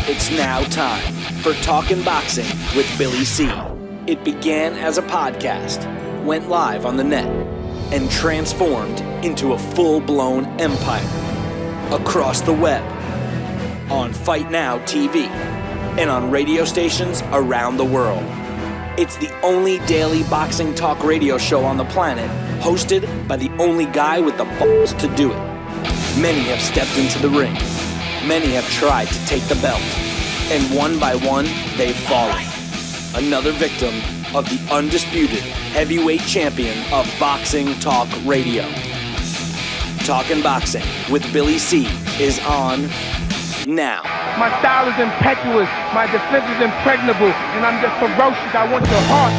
It's now time for Talkin' Boxing with Billy C. It began as a podcast, went live on the net, and transformed into a full-blown empire. Across the web, on Fight Now TV, and on radio stations around the world. It's the only daily boxing talk radio show on the planet, hosted by the only guy with the balls to do it. Many have stepped into the ring. Many have tried to take the belt. And one by one, they've fallen. Another victim of the undisputed heavyweight champion of boxing talk radio. Talkin' Boxing with Billy C is on now. My style is impetuous, my defense is impregnable, and I'm just ferocious. I want your heart.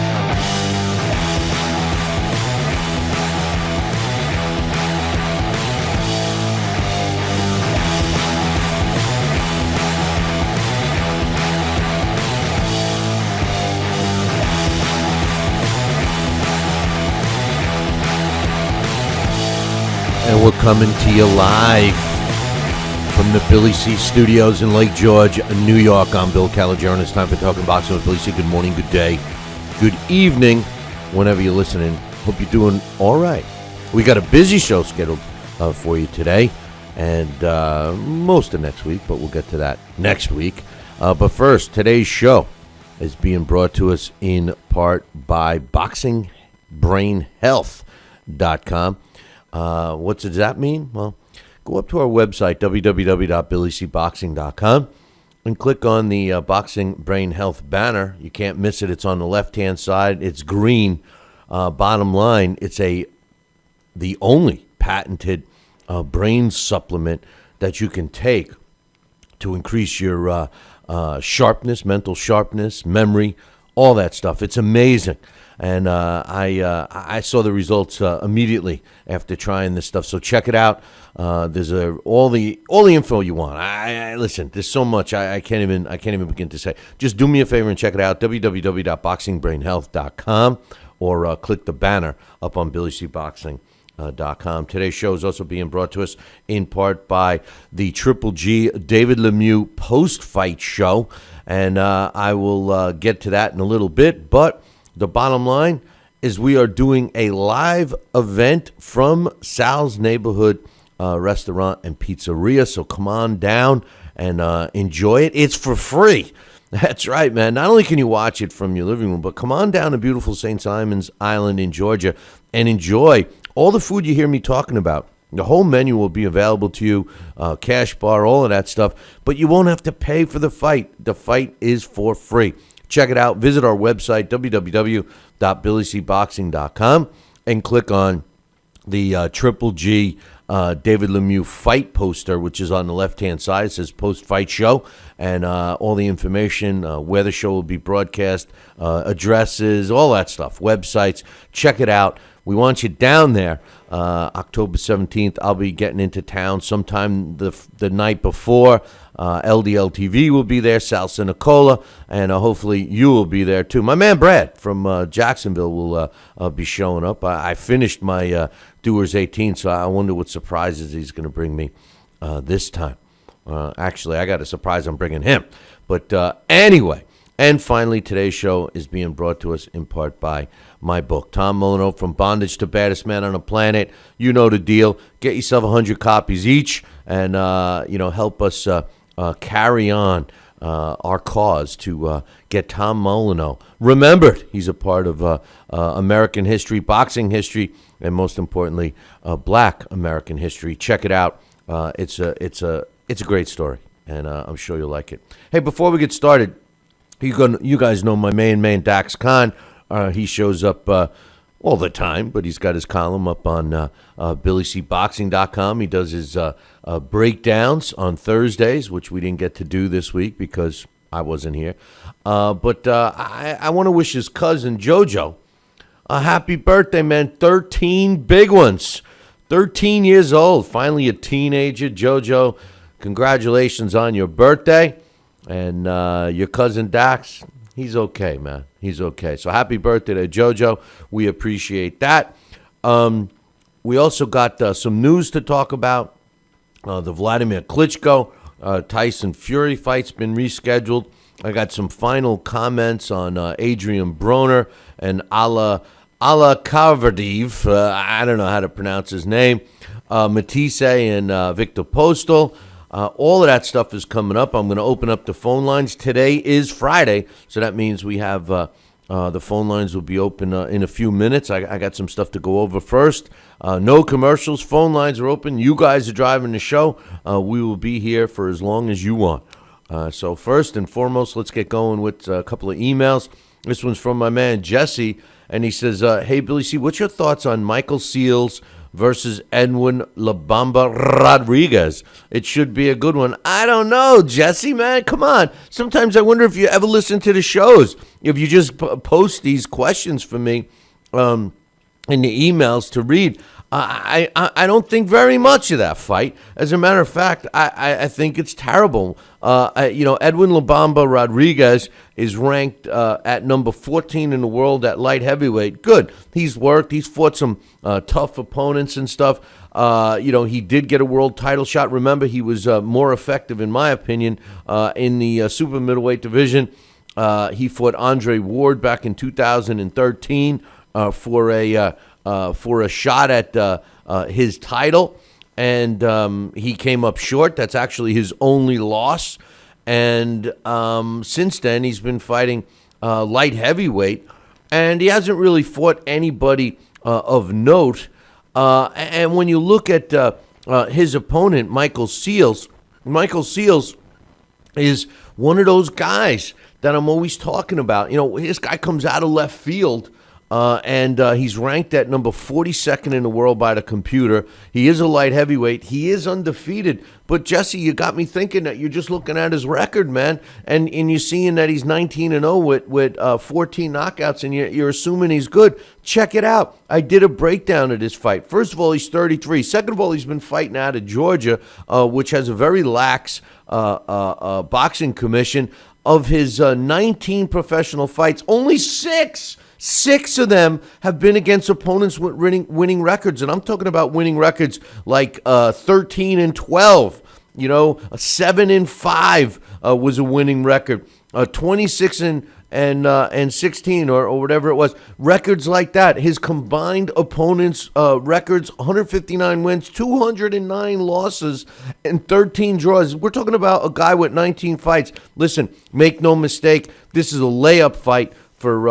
And we're coming to you live from the Billy C Studios in Lake George, New York. I'm Bill Calogero, and it's time for Talking Boxing with Billy C. Good morning, good day, good evening, whenever you're listening. Hope you're doing all right. We got a busy show scheduled for you today, and most of next week, but we'll get to that next week. But first, today's show is being brought to us in part by BoxingBrainHealth.com. What does that mean? Well, go up to our website, www.billycboxing.com, and click on the Boxing Brain Health banner. You can't miss it. It's on the left-hand side. It's green. Bottom line, it's the only patented brain supplement that you can take to increase your sharpness, mental sharpness, memory, all that stuff. It's amazing. And I saw the results immediately after trying this stuff. So check it out. There's all the info you want. Listen. There's so much I can't even begin to say. Just do me a favor and check it out. www.boxingbrainhealth.com or click the banner up on BillyCBoxing.com. Today's show is also being brought to us in part by the Triple G David Lemieux post-fight show, and I will get to that in a little bit, but the bottom line is we are doing a live event from Sal's Neighborhood Restaurant and Pizzeria. So come on down and enjoy it. It's for free. That's right, man. Not only can you watch it from your living room, but come on down to beautiful St. Simon's Island in Georgia and enjoy all the food you hear me talking about. The whole menu will be available to you, cash bar, all of that stuff, but you won't have to pay for the fight. The fight is for free. Check it out. Visit our website, www.billycboxing.com, and click on the Triple G David Lemieux fight poster, which is on the left-hand side. It says post-fight show, and all the information, where the show will be broadcast, addresses, all that stuff, websites. Check it out. We want you down there. October 17th, I'll be getting into town sometime the night before. LDL TV will be there, Sal Sinicola, and hopefully you will be there too. My man Brad from Jacksonville will be showing up. I finished my Doers 18, so I wonder what surprises he's going to bring me this time. Actually, I got a surprise I'm bringing him. But anyway, and finally, today's show is being brought to us in part by my book, Tom Molyneux, From Bondage to Baddest Man on the Planet. You know the deal. Get yourself 100 copies each, and help us carry on our cause to get Tom Molyneux remembered. He's a part of American history, boxing history, and most importantly, Black American history. Check it out. It's a great story, and I'm sure you'll like it. Hey, before we get started, you guys know my main man, Dax Khan. He shows up all the time, but he's got his column up on BillyCBoxing.com. He does his breakdowns on Thursdays, which we didn't get to do this week because I wasn't here. But I want to wish his cousin, JoJo, a happy birthday, man. 13 big ones. 13 years old. Finally a teenager. JoJo, congratulations on your birthday. And your cousin Dax, he's okay, man. He's okay. So happy birthday to JoJo. We appreciate that. We also got some news to talk about. The Vladimir Klitschko Tyson Fury fight's been rescheduled. I got some final comments on Adrien Broner and Allakhverdiev. I don't know how to pronounce his name. Matisse and Victor Postal. All of that stuff is coming up. I'm going to open up the phone lines. Today is Friday, so that means we have the phone lines will be open in a few minutes. I got some stuff to go over first. No commercials. Phone lines are open. You guys are driving the show. We will be here for as long as you want. So first and foremost, let's get going with a couple of emails. This one's from my man Jesse, and he says, hey, Billy C., what's your thoughts on Michael Seals versus Edwin La Bamba Rodriguez? It should be a good one. I don't know, Jesse, man. Come on. Sometimes I wonder if you ever listen to the shows, if you just post these questions for me in the emails to read. I don't think very much of that fight. As a matter of fact, I think it's terrible. Edwin La Bamba Rodriguez is ranked at number 14 in the world at light heavyweight. Good. He's worked. He's fought some tough opponents and stuff. He did get a world title shot. Remember, he was more effective, in my opinion, in the super middleweight division. He fought Andre Ward back in 2013 for a shot at his title, and he came up short. That's actually his only loss. And since then, he's been fighting light heavyweight, and he hasn't really fought anybody of note. And when you look at his opponent, Michael Seals is one of those guys that I'm always talking about. This guy comes out of left field. And he's ranked at number 42nd in the world by the computer. He is a light heavyweight. He is undefeated. But, Jesse, you got me thinking that you're just looking at his record, man. And you're seeing that he's 19-0 with 14 knockouts, and you're assuming he's good. Check it out. I did a breakdown of this fight. First of all, he's 33. Second of all, he's been fighting out of Georgia, which has a very lax boxing commission. Of his 19 professional fights, only six of them have been against opponents with winning records. And I'm talking about winning records like 13-12. 7-5 was a winning record. 26 and 16 or whatever it was. Records like that. His combined opponents' records: 159 wins, 209 losses, and 13 draws. We're talking about a guy with 19 fights. Listen, make no mistake. This is a layup fight for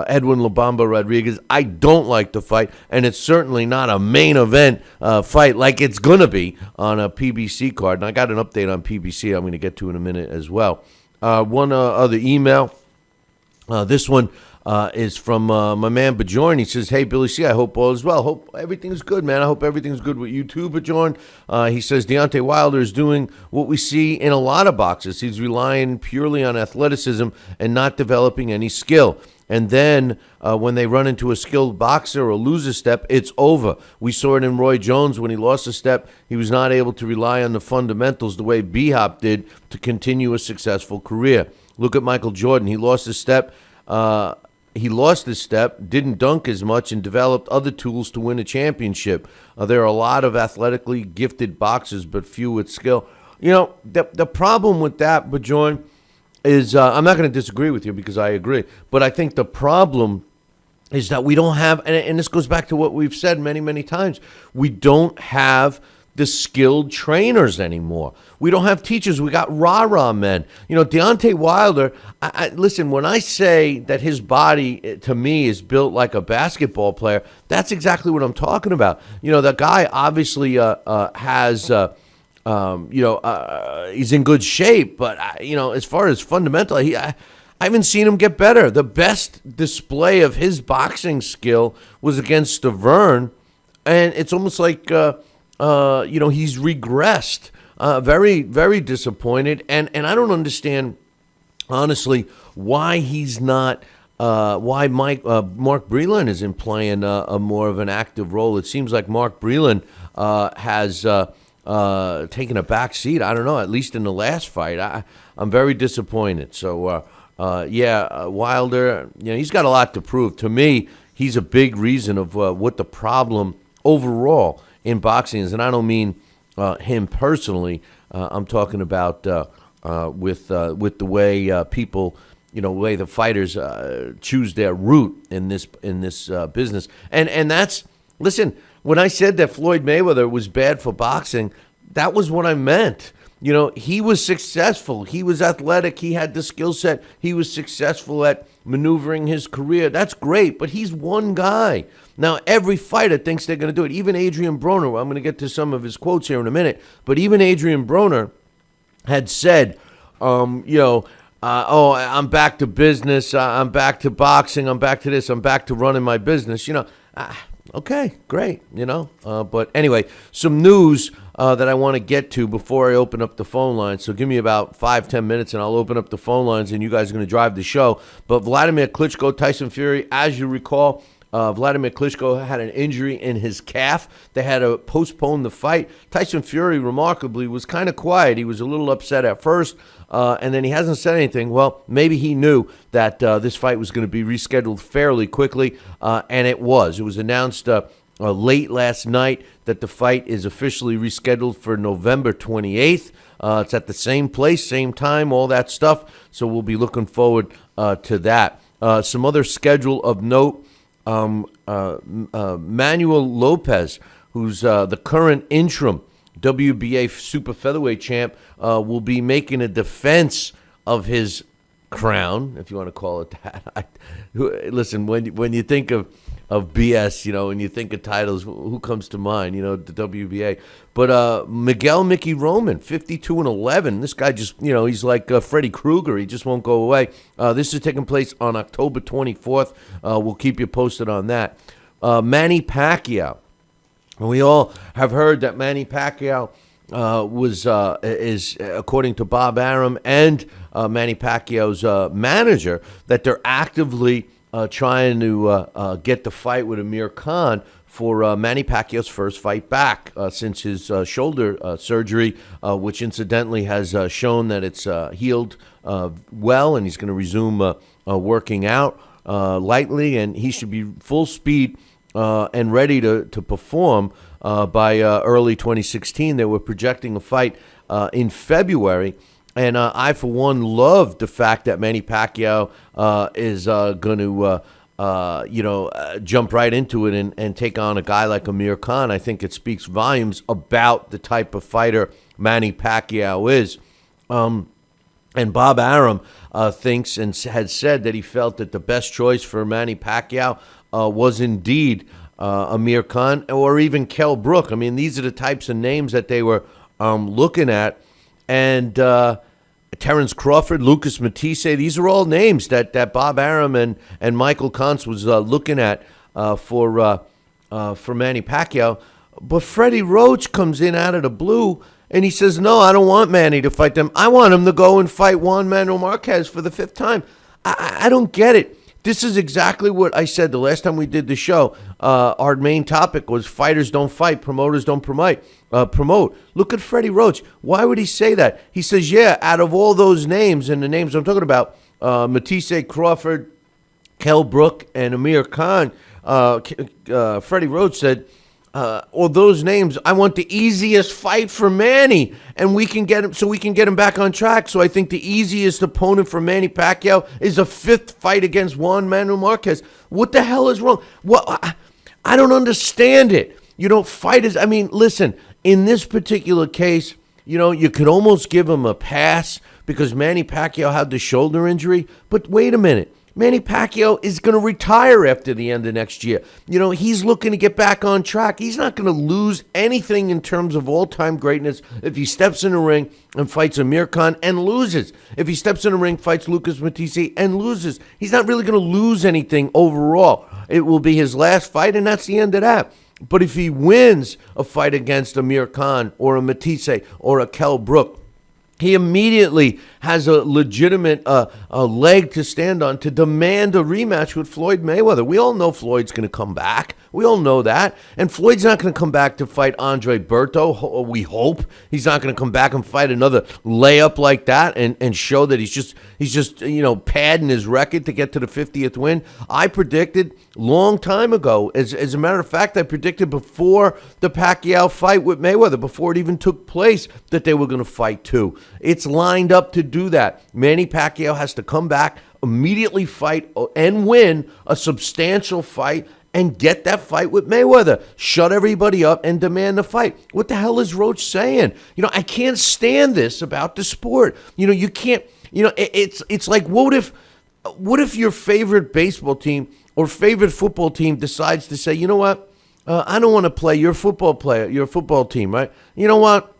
Edwin La Bamba Rodriguez. I don't like the fight, and it's certainly not a main event fight like it's going to be on a PBC card. And I got an update on PBC I'm going to get to in a minute as well. One other email. This one is from my man Bajorn. He says, hey, Billy C., I hope all is well. Hope everything's good, man. I hope everything's good with you too, Bajorn. He says Deontay Wilder is doing what we see in a lot of boxers. He's relying purely on athleticism and not developing any skill. And then when they run into a skilled boxer or lose a step, it's over. We saw it in Roy Jones when he lost a step. He was not able to rely on the fundamentals the way B-Hop did to continue a successful career. Look at Michael Jordan. He lost his step. Didn't dunk as much, and developed other tools to win a championship. There are a lot of athletically gifted boxers, but few with skill. The problem with that, Bajorn, is I'm not going to disagree with you because I agree. But I think the problem is that we don't have, and this goes back to what we've said many, many times, we don't have the skilled trainers anymore. We don't have teachers. We got rah-rah men. Deontay Wilder, listen, when I say that his body, to me, is built like a basketball player, that's exactly what I'm talking about. The guy obviously has... he's in good shape, but as far as fundamental, I haven't seen him get better. The best display of his boxing skill was against Stavern, and it's almost like he's regressed. Very, very disappointed, and I don't understand honestly why he's not. Why Mark Breland isn't playing a more of an active role. It seems like Mark Breland has. Taking a back seat. I don't know, at least in the last fight. I'm very disappointed. So, Wilder, he's got a lot to prove. To me, he's a big reason of what the problem overall in boxing is. And I don't mean him personally. I'm talking about with the way people, the way the fighters choose their route in this business. And that's, listen, when I said that Floyd Mayweather was bad for boxing, that was what I meant. He was successful. He was athletic. He had the skill set. He was successful at maneuvering his career. That's great, but he's one guy. Now, every fighter thinks they're going to do it. Even Adrien Broner, I'm going to get to some of his quotes here in a minute, but even Adrien Broner had said, I'm back to business. I'm back to boxing. I'm back to this. I'm back to running my business. Okay, great, But anyway, some news that I want to get to before I open up the phone lines. So give me about 5-10 minutes and I'll open up the phone lines and you guys are going to drive the show. But Vladimir Klitschko, Tyson Fury, as you recall, Vladimir Klitschko had an injury in his calf. They had to postpone the fight. Tyson Fury, remarkably, was kind of quiet. He was a little upset at first, and then he hasn't said anything. Well, maybe he knew that this fight was going to be rescheduled fairly quickly, and it was. It was announced late last night that the fight is officially rescheduled for November 28th. It's at the same place, same time, all that stuff. So we'll be looking forward to that. Some other schedule of note. Manuel Lopez, who's the current interim WBA super featherweight champ, will be making a defense of his crown, if you want to call it that. Listen, when you think of BS, and you think of titles, who comes to mind? The WBA. But Miguel Mickey Roman, 52-11. This guy just, he's like Freddy Krueger. He just won't go away. This is taking place on October 24th. We'll keep you posted on that. Manny Pacquiao. We all have heard that Manny Pacquiao is according to Bob Arum and Manny Pacquiao's manager, that they're actively trying to get the fight with Amir Khan for Manny Pacquiao's first fight back since his shoulder surgery, which incidentally has shown that it's healed well, and he's going to resume working out lightly, and he should be full speed and ready to perform by early 2016. They were projecting a fight in February. And I, for one, love the fact that Manny Pacquiao is going to, jump right into it and take on a guy like Amir Khan. I think it speaks volumes about the type of fighter Manny Pacquiao is. And Bob Arum thinks and had said that he felt that the best choice for Manny Pacquiao was indeed Amir Khan or even Kell Brook. I mean, these are the types of names that they were looking at. And Terrence Crawford, Lucas Matisse, these are all names that Bob Arum and Michael Kantz was looking at for Manny Pacquiao. But Freddie Roach comes in out of the blue, and he says, no, I don't want Manny to fight them. I want him to go and fight Juan Manuel Marquez for the 5th time. I don't get it. This is exactly what I said the last time we did the show. Our main topic was fighters don't fight, promoters don't promote. Look at Freddie Roach. Why would he say that? He says, yeah, out of all those names, and the names I'm talking about, Matisse, Crawford, Kell Brook, and Amir Khan, Freddie Roach said, or those names, I want the easiest fight for Manny, and we can get him back on track. So I think the easiest opponent for Manny Pacquiao is a 5th fight against Juan Manuel Marquez. What the hell is wrong? Well, I don't understand it. Fighters, I mean, listen, in this particular case, you could almost give him a pass because Manny Pacquiao had the shoulder injury. But wait a minute. Manny Pacquiao is going to retire after the end of next year. He's looking to get back on track. He's not going to lose anything in terms of all-time greatness if he steps in the ring and fights Amir Khan and loses. If he steps in the ring, fights Lucas Matisse and loses. He's not really going to lose anything overall. It will be his last fight, and that's the end of that. But if he wins a fight against Amir Khan or a Matisse or a Kell Brook, he immediately has a legitimate a leg to stand on to demand a rematch with Floyd Mayweather. We all know Floyd's going to come back. We all know that. And Floyd's not going to come back to fight Andre Berto. We hope he's not going to come back and fight another layup like that and show that he's just padding his record to get to the 50th win. I predicted long time ago, as a matter of fact, I predicted before the Pacquiao fight with Mayweather, before it even took place, that they were going to fight too. It's lined up to do that. Manny Pacquiao has to come back, immediately fight and win a substantial fight and get that fight with Mayweather. Shut everybody up and demand the fight. What the hell is Roach saying? I can't stand this about the sport. You can't, it's like, what if your favorite baseball team or favorite football team decides to say, you know what, I don't want to play your football team, right? You know what,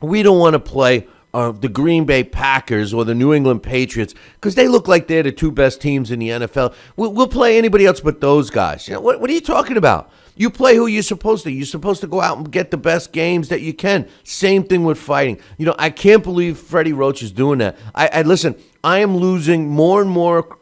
we don't want to play the Green Bay Packers or the New England Patriots because they look like they're the two best teams in the NFL. We'll play anybody else but those guys. What are you talking about? You play who you're supposed to. You're supposed to go out and get the best games that you can. Same thing with fighting. I can't believe Freddie Roach is doing that. Listen, I am losing more and more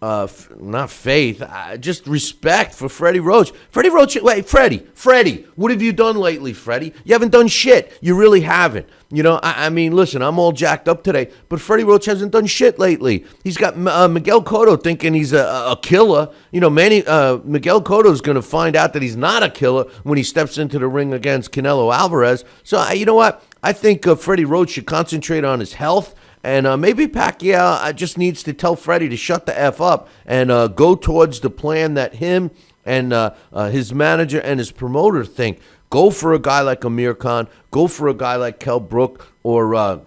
not faith, just respect for Freddie Roach. Freddie, what have you done lately, Freddie? You haven't done shit. You really haven't. Listen, I'm all jacked up today, but Freddie Roach hasn't done shit lately. He's got Miguel Cotto thinking he's a killer. Miguel Cotto's going to find out that he's not a killer when he steps into the ring against Canelo Alvarez. So, you know what? I think Freddie Roach should concentrate on his health. And maybe Pacquiao just needs to tell Freddie to shut the F up and go towards the plan that him and his manager and his promoter think. Go for a guy like Amir Khan. Go for a guy like Kell Brook or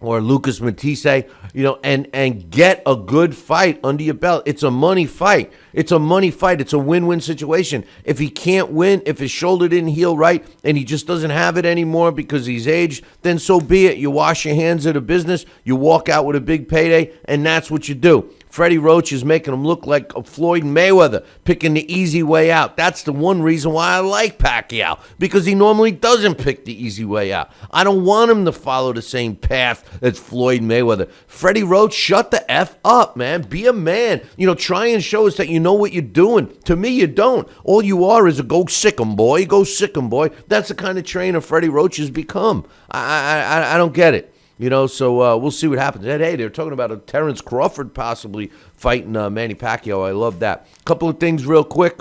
Lucas Matisse, and get a good fight under your belt. It's a money fight. It's a win-win situation. If he can't win, if his shoulder didn't heal right and he just doesn't have it anymore because he's aged, then so be it. You wash your hands of the business, you walk out with a big payday, and that's what you do. Freddie Roach is making him look like Floyd Mayweather, picking the easy way out. That's the one reason why I like Pacquiao, because he normally doesn't pick the easy way out. I don't want him to follow the same path as Floyd Mayweather. Freddie Roach, shut the F up, man. Be a man. Try and show us that you know what you're doing. To me, you don't. All you are is a go sick 'em boy. Go sick 'em boy. That's the kind of trainer Freddie Roach has become. I don't get it. So we'll see what happens. And, hey, they're talking about a Terrence Crawford possibly fighting Manny Pacquiao. I love that. A couple of things real quick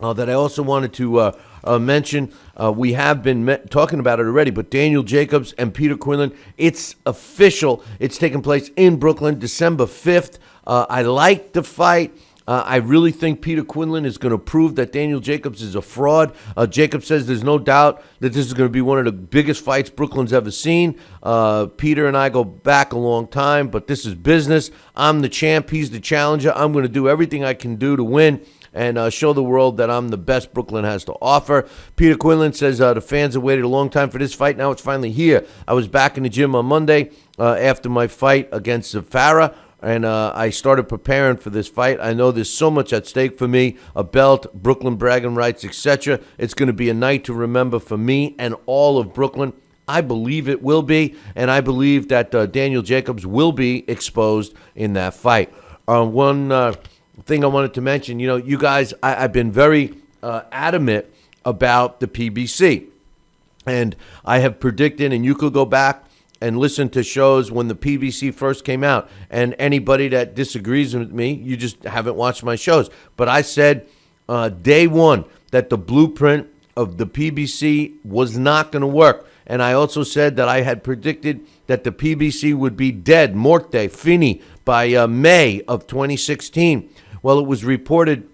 that I also wanted to mention. We have been talking about it already, but Daniel Jacobs and Peter Quinlan, it's official. It's taking place in Brooklyn, December 5th. I like the fight. I really think Peter Quinlan is going to prove that Daniel Jacobs is a fraud. Jacobs says there's no doubt that this is going to be one of the biggest fights Brooklyn's ever seen. Peter and I go back a long time, but this is business. I'm the champ. He's the challenger. I'm going to do everything I can do to win and show the world that I'm the best Brooklyn has to offer. Peter Quinlan says the fans have waited a long time for this fight. Now it's finally here. I was back in the gym on Monday after my fight against Farah. And I started preparing for this fight. I know there's so much at stake for me, a belt, Brooklyn bragging rights, etc. It's going to be a night to remember for me and all of Brooklyn. I believe it will be, and I believe that Daniel Jacobs will be exposed in that fight. One thing I wanted to mention, you guys, I've been very adamant about the PBC. And I have predicted, and you could go back and listen to shows when the PBC first came out. And anybody that disagrees with me, you just haven't watched my shows. But I said day one that the blueprint of the PBC was not going to work. And I also said that I had predicted that the PBC would be dead, morte, fini, by May of 2016. Well, it was reported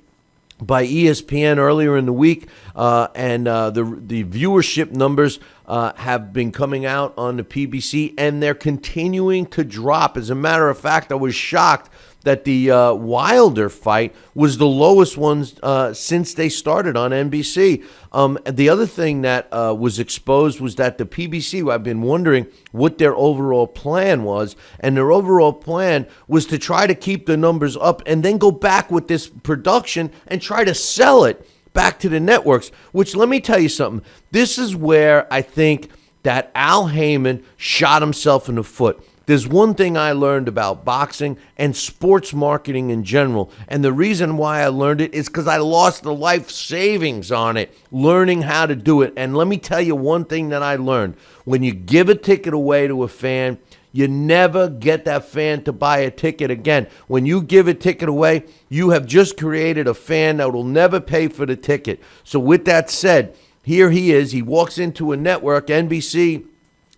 by ESPN earlier in the week, and the viewership numbers have been coming out on the PBC, and they're continuing to drop. As a matter of fact, I was shocked that the Wilder fight was the lowest one since they started on NBC. The other thing that was exposed was that the PBC, I've been wondering what their overall plan was, and their overall plan was to try to keep the numbers up and then go back with this production and try to sell it back to the networks, which, let me tell you something, this is where I think that Al Heyman shot himself in the foot. There's one thing I learned about boxing and sports marketing in general, and the reason why I learned it is because I lost the life savings on it, learning how to do it. And let me tell you one thing that I learned. When you give a ticket away to a fan, you never get that fan to buy a ticket again. When you give a ticket away, you have just created a fan that will never pay for the ticket. So with that said, here he is. He walks into a network, NBC,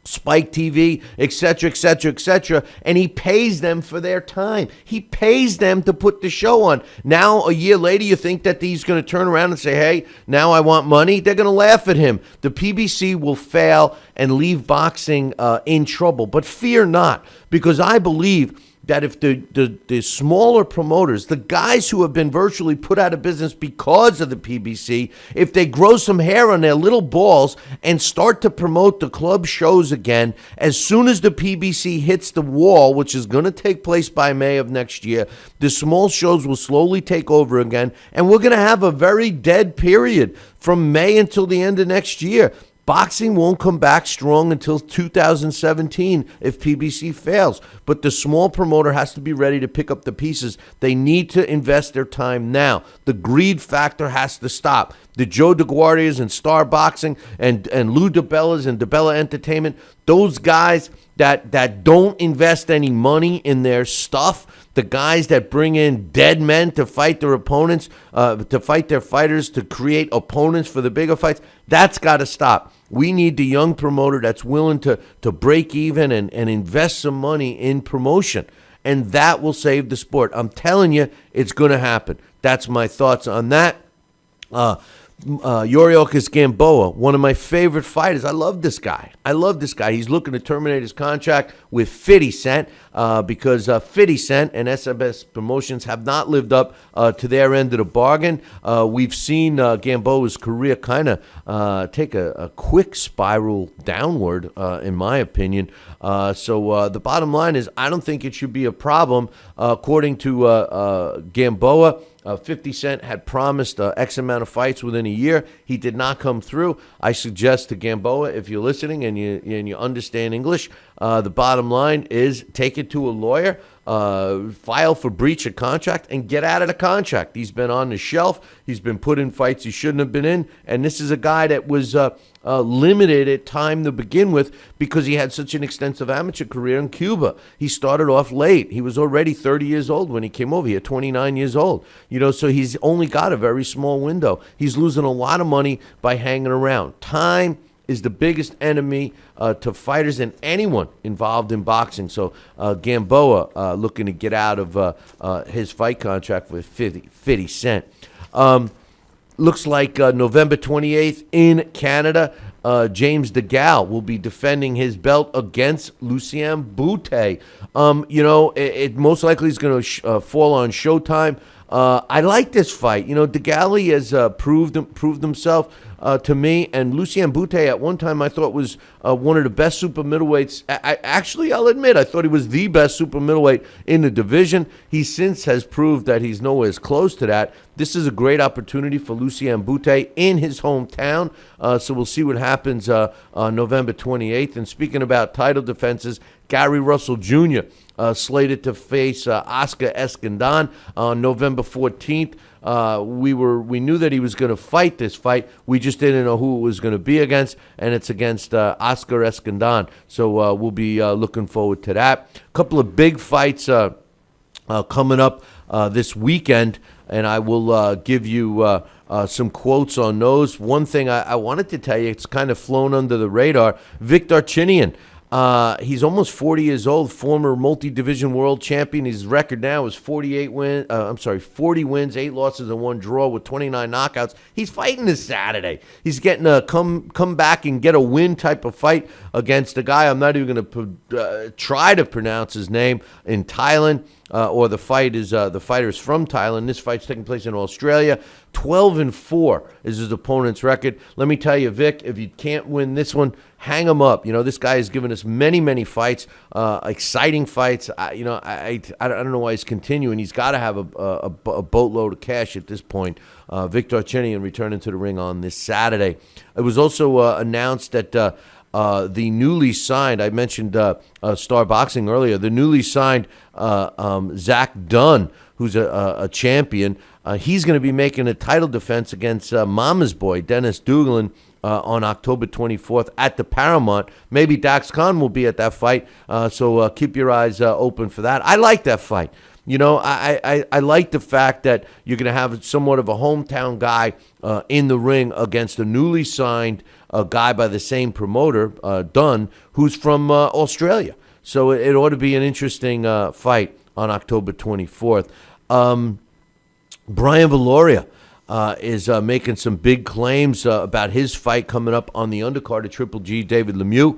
Spike TV, etc., etc., etc., and he pays them for their time. He pays them to put the show on. Now, a year later, you think that he's going to turn around and say, hey, now I want money? They're going to laugh at him. The PBC will fail and leave boxing in trouble. But fear not, because I believe that if the smaller promoters, the guys who have been virtually put out of business because of the PBC, if they grow some hair on their little balls and start to promote the club shows again, as soon as the PBC hits the wall, which is going to take place by May of next year, the small shows will slowly take over again, and we're going to have a very dead period from May until the end of next year. Boxing won't come back strong until 2017 if PBC fails. But the small promoter has to be ready to pick up the pieces. They need to invest their time now. The greed factor has to stop. The Joe DeGuardias and Star Boxing and Lou DiBellas and DiBella Entertainment, those guys that don't invest any money in their stuff, the guys that bring in dead men to fight their opponents, to fight their fighters, to create opponents for the bigger fights, that's got to stop. We need the young promoter that's willing to break even and invest some money in promotion. And that will save the sport. I'm telling you, it's going to happen. That's my thoughts on that. Yuriorkis Gamboa, one of my favorite fighters. I love this guy. He's looking to terminate his contract with 50 Cent because 50 Cent and SBS Promotions have not lived up to their end of the bargain. We've seen Gamboa's career kind of take a quick spiral downward, in my opinion. So the bottom line is I don't think it should be a problem. According to Gamboa, 50 Cent had promised X amount of fights within a year. He did not come through. I suggest to Gamboa, if you're listening and you understand English, the bottom line is take it to a lawyer, file for breach of contract, and get out of the contract. He's been on the shelf. He's been put in fights he shouldn't have been in. And this is a guy that was limited at time to begin with because he had such an extensive amateur career in Cuba. He started off late. He was already 30 years old when he came over here, 29 years old. So he's only got a very small window. He's losing a lot of money by hanging around. Time is the biggest enemy to fighters and anyone involved in boxing. So Gamboa looking to get out of his fight contract with 50 Cent. Looks like November 28th in Canada, James DeGale will be defending his belt against Lucien Boutte. It most likely is going to fall on Showtime. I like this fight. DeGale has proved himself to me, and Lucien Boutte at one time I thought was one of the best super middleweights. I'll admit, I thought he was the best super middleweight in the division. He since has proved that he's nowhere as close to that. This is a great opportunity for Lucien Boutte in his hometown, so we'll see what happens on November 28th. And speaking about title defenses, Gary Russell Jr. Slated to face Oscar Escandon on November 14th. We knew that he was going to fight this fight. We just didn't know who it was going to be against, and it's against Oscar Escandon. So we'll be looking forward to that. A couple of big fights coming up this weekend, and I will give you some quotes on those. One thing I wanted to tell you, it's kind of flown under the radar. Vic Darchinyan. He's almost 40 years old, former multi-division world champion. His record now is 40 wins, 8 losses, and 1 draw with 29 knockouts. He's fighting this Saturday. He's getting a come back and get a win type of fight against a guy I'm not even going to try to pronounce his name, in Thailand. The fighter is from Thailand. This fight's taking place in Australia. 12-4 is his opponent's record. Let me tell you, Vic, if you can't win this one, hang him up. This guy has given us many fights, exciting fights. I don't know why he's continuing. He's got to have a boatload of cash at this point. Vic Darchinyan returning to the ring on this Saturday. It was also announced that the newly signed, I mentioned Star Boxing earlier, the newly signed Zach Dunn, who's a champion. He's going to be making a title defense against Mama's boy, Dennis Duglin, on October 24th at the Paramount. Maybe Dax Khan will be at that fight, so keep your eyes open for that. I like that fight. You know, I like the fact that you're going to have somewhat of a hometown guy in the ring against a newly signed guy by the same promoter, Dunn, who's from Australia. So it ought to be an interesting fight on October 24th. Brian Valoria is making some big claims about his fight coming up on the undercard of Triple G, David Lemieux.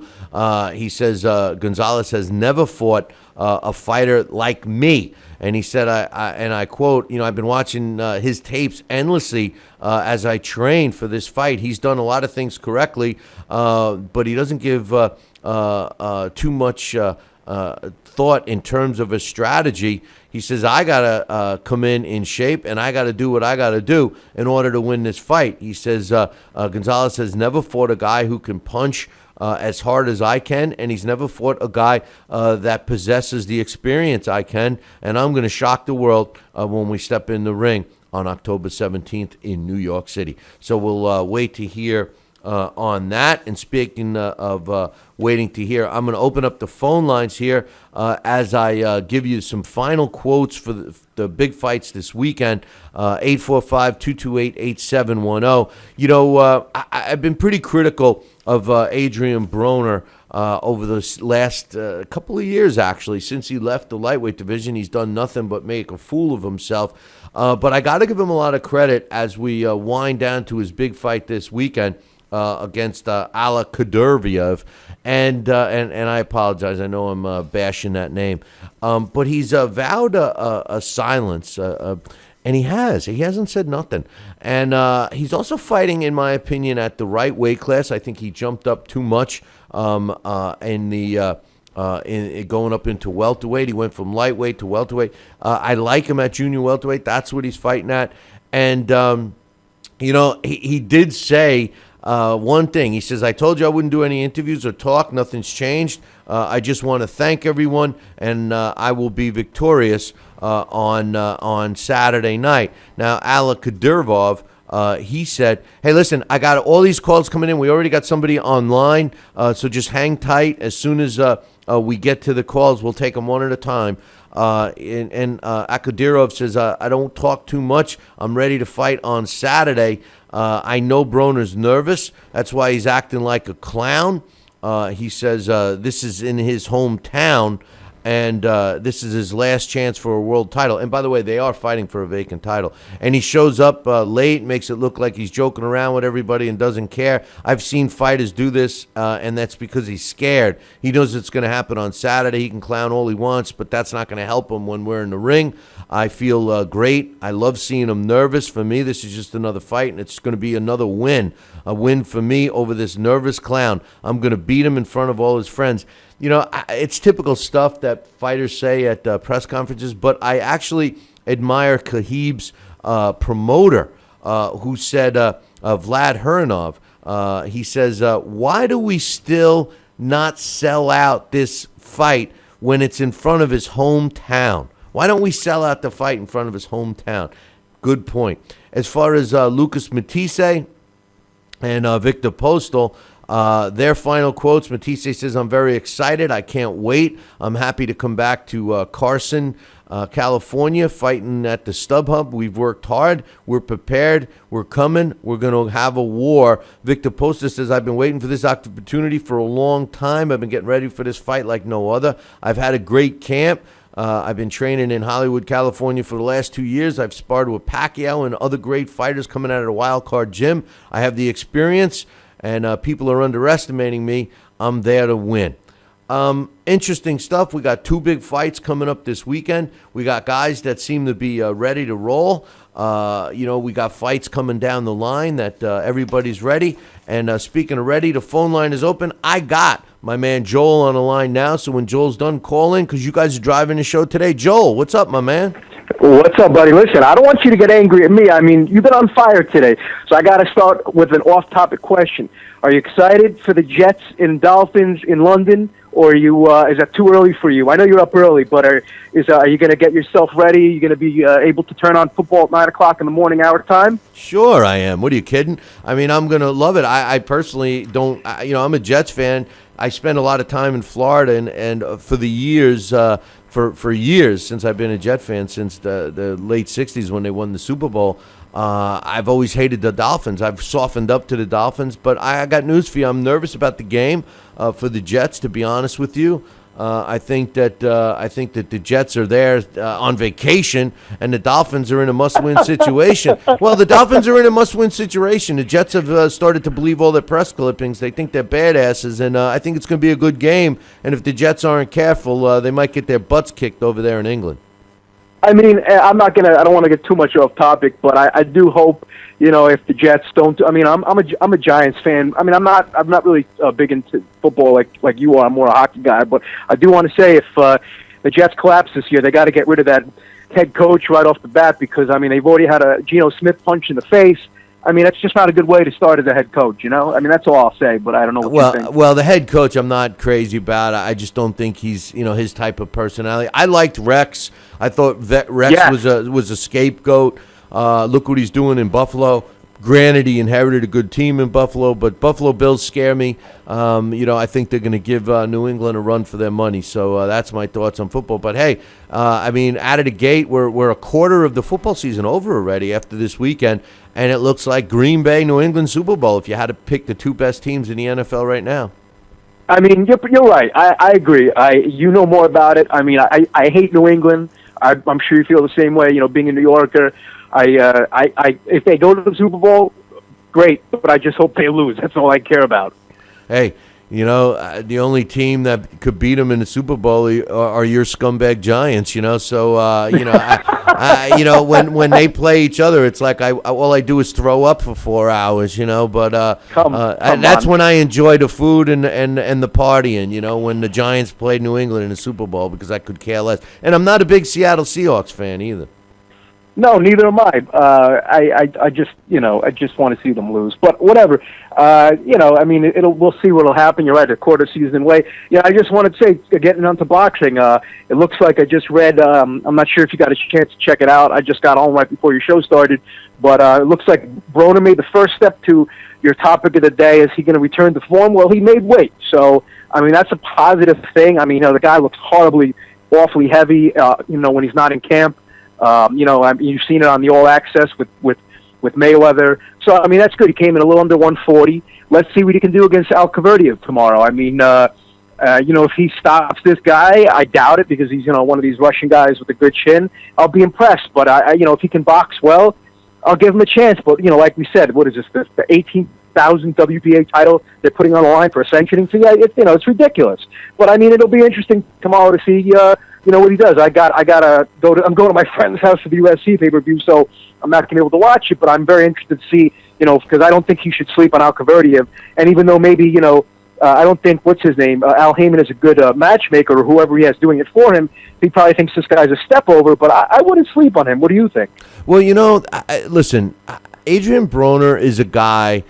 He says Gonzalez has never fought a fighter like me. And he said, I quote, I've been watching his tapes endlessly as I train for this fight. He's done a lot of things correctly, but he doesn't give too much thought in terms of a strategy. He says, I got to come in shape, and I got to do what I got to do in order to win this fight. He says Gonzalez has never fought a guy who can punch as hard as I can, and he's never fought a guy that possesses the experience I can, and I'm going to shock the world when we step in the ring on October 17th in New York City. So we'll wait to hear on that. And speaking of waiting to hear, I'm going to open up the phone lines here as I give you some final quotes for the big fights this weekend. 845-228-8710. I've been pretty critical of Adrien Broner over the last couple of years, actually. Since he left the lightweight division, he's done nothing but make a fool of himself. But I got to give him a lot of credit as we wind down to his big fight this weekend against Allakhverdiev. And I apologize. I know I'm bashing that name. But he's vowed a silence. And he hasn't said nothing. And he's also fighting, in my opinion, at the right weight class. I think he jumped up too much in going up into welterweight. He went from lightweight to welterweight. I like him at junior welterweight. That's what he's fighting at. And, he did say one thing. He says, I told you I wouldn't do any interviews or talk. Nothing's changed. I just want to thank everyone, and I will be victorious on Saturday night. Now, Allakhverdiev, he said, hey, listen, I got all these calls coming in. We already got somebody online, so just hang tight. As soon as we get to the calls, we'll take them one at a time. And Allakhverdiev says, I don't talk too much. I'm ready to fight on Saturday. I know Broner's nervous. That's why he's acting like a clown. He says this is in his hometown, and this is his last chance for a world title. And by the way, they are fighting for a vacant title. And he shows up late, makes it look like he's joking around with everybody and doesn't care. I've seen fighters do this, and that's because he's scared. He knows it's going to happen on Saturday. He can clown all he wants, but that's not going to help him when we're in the ring. I feel great. I love seeing him nervous. For me, this is just another fight, and it's going to be another win. A win for me over this nervous clown. I'm going to beat him in front of all his friends. It's typical stuff that fighters say at press conferences, but I actually admire Khabib's promoter who said, Vlad Hurinov, he says, why do we still not sell out this fight when it's in front of his hometown? Why don't we sell out the fight in front of his hometown? Good point. As far as Lucas Matisse and Victor Postal, their final quotes, Matisse says, I'm very excited. I can't wait. I'm happy to come back to Carson, California, fighting at the StubHub. We've worked hard. We're prepared. We're coming. We're going to have a war. Victor Postal says, I've been waiting for this opportunity for a long time. I've been getting ready for this fight like no other. I've had a great camp. I've been training in Hollywood, California for the last 2 years. I've sparred with Pacquiao and other great fighters coming out of the Wild Card Gym. I have the experience, and people are underestimating me. I'm there to win. Interesting stuff. We got two big fights coming up this weekend. We got guys that seem to be ready to roll. We got fights coming down the line that everybody's ready. And speaking of ready, the phone line is open. I got my man Joel on the line now. So when Joel's done, call in because you guys are driving the show today. Joel, what's up, my man? What's up, buddy? Listen, I don't want you to get angry at me. I mean, you've been on fire today, so I got to start with an off-topic question. Are you excited for the Jets and Dolphins in London, or is that too early for you? I know you're up early, but are you going to get yourself ready? Are you going to be able to turn on football at 9 o'clock in the morning, our time? Sure, I am. What are you kidding? I mean, I'm going to love it. I personally don't, I'm a Jets fan. I spend a lot of time in Florida, and for the years, for years since I've been a Jet fan, since the late 60s when they won the Super Bowl, I've always hated the Dolphins. I've softened up to the Dolphins, but I got news for you. I'm nervous about the game for the Jets, to be honest with you. I think that the Jets are there on vacation, and the Dolphins are in a must-win situation. Well, the Dolphins are in a must-win situation. The Jets have started to believe all their press clippings. They think they're badasses, and I think it's going to be a good game. And if the Jets aren't careful, they might get their butts kicked over there in England. I mean, I don't want to get too much off topic, but I do hope, if the Jets don't. I mean, I'm a Giants fan. I mean, I'm not really big into football like you are. I'm more a hockey guy, but I do want to say if the Jets collapse this year, they got to get rid of that head coach right off the bat, because I mean they've already had a Geno Smith punch in the face. I mean, that's just not a good way to start as a head coach, I mean, that's all I'll say, but I don't know what you think. Well, the head coach I'm not crazy about. I just don't think he's, his type of personality. I liked Rex. I thought Rex was a scapegoat. Look what he's doing in Buffalo. Granted, he inherited a good team in Buffalo, but Buffalo Bills scare me. I think they're going to give New England a run for their money. So that's my thoughts on football. But, hey, I mean, out of the gate, we're a quarter of the football season over already after this weekend, and it looks like Green Bay, New England Super Bowl if you had to pick the two best teams in the NFL right now. I mean, you're right. I agree. You know more about it. I mean, I hate New England. I'm sure you feel the same way, being a New Yorker. If they go to the Super Bowl, great, but I just hope they lose. That's all I care about. Hey, the only team that could beat them in the Super Bowl are your scumbag Giants. So when they play each other, it's like all I do is throw up for 4 hours. But that's when I enjoy the food and the partying. When the Giants played New England in the Super Bowl, because I could care less. And I'm not a big Seattle Seahawks fan either. No, neither am I. I just want to see them lose. But whatever. I mean, we'll see what'll happen. You're right, a quarter season away. I just wanted to say, getting onto boxing, it looks like I just read. I'm not sure if you got a chance to check it out. I just got home right before your show started, but it looks like Broner made the first step to your topic of the day. Is he going to return to form? Well, he made weight, so I mean that's a positive thing. I mean, the guy looks awfully heavy. When he's not in camp. You've seen it on the All Access with Mayweather. So, I mean, that's good. He came in a little under 140. Let's see what he can do against Allakhverdiev tomorrow. I mean, if he stops this guy, I doubt it, because he's, one of these Russian guys with a good chin. I'll be impressed. But, if he can box well, I'll give him a chance. But, like we said, what is this, the 18,000 WBA title they're putting on the line for a sanctioning fee? It's ridiculous. But, I mean, it'll be interesting tomorrow to see, what he does. I'm going to my friend's house for the UFC pay-per-view, so I'm not going to be able to watch it, but I'm very interested to see, because I don't think he should sleep on Allakhverdiev. And even though maybe, I don't think, what's his name, Al Heyman is a good matchmaker, or whoever he has doing it for him, he probably thinks this guy's a step over, but I wouldn't sleep on him. What do you think? Well, listen, Adrien Broner is a guy.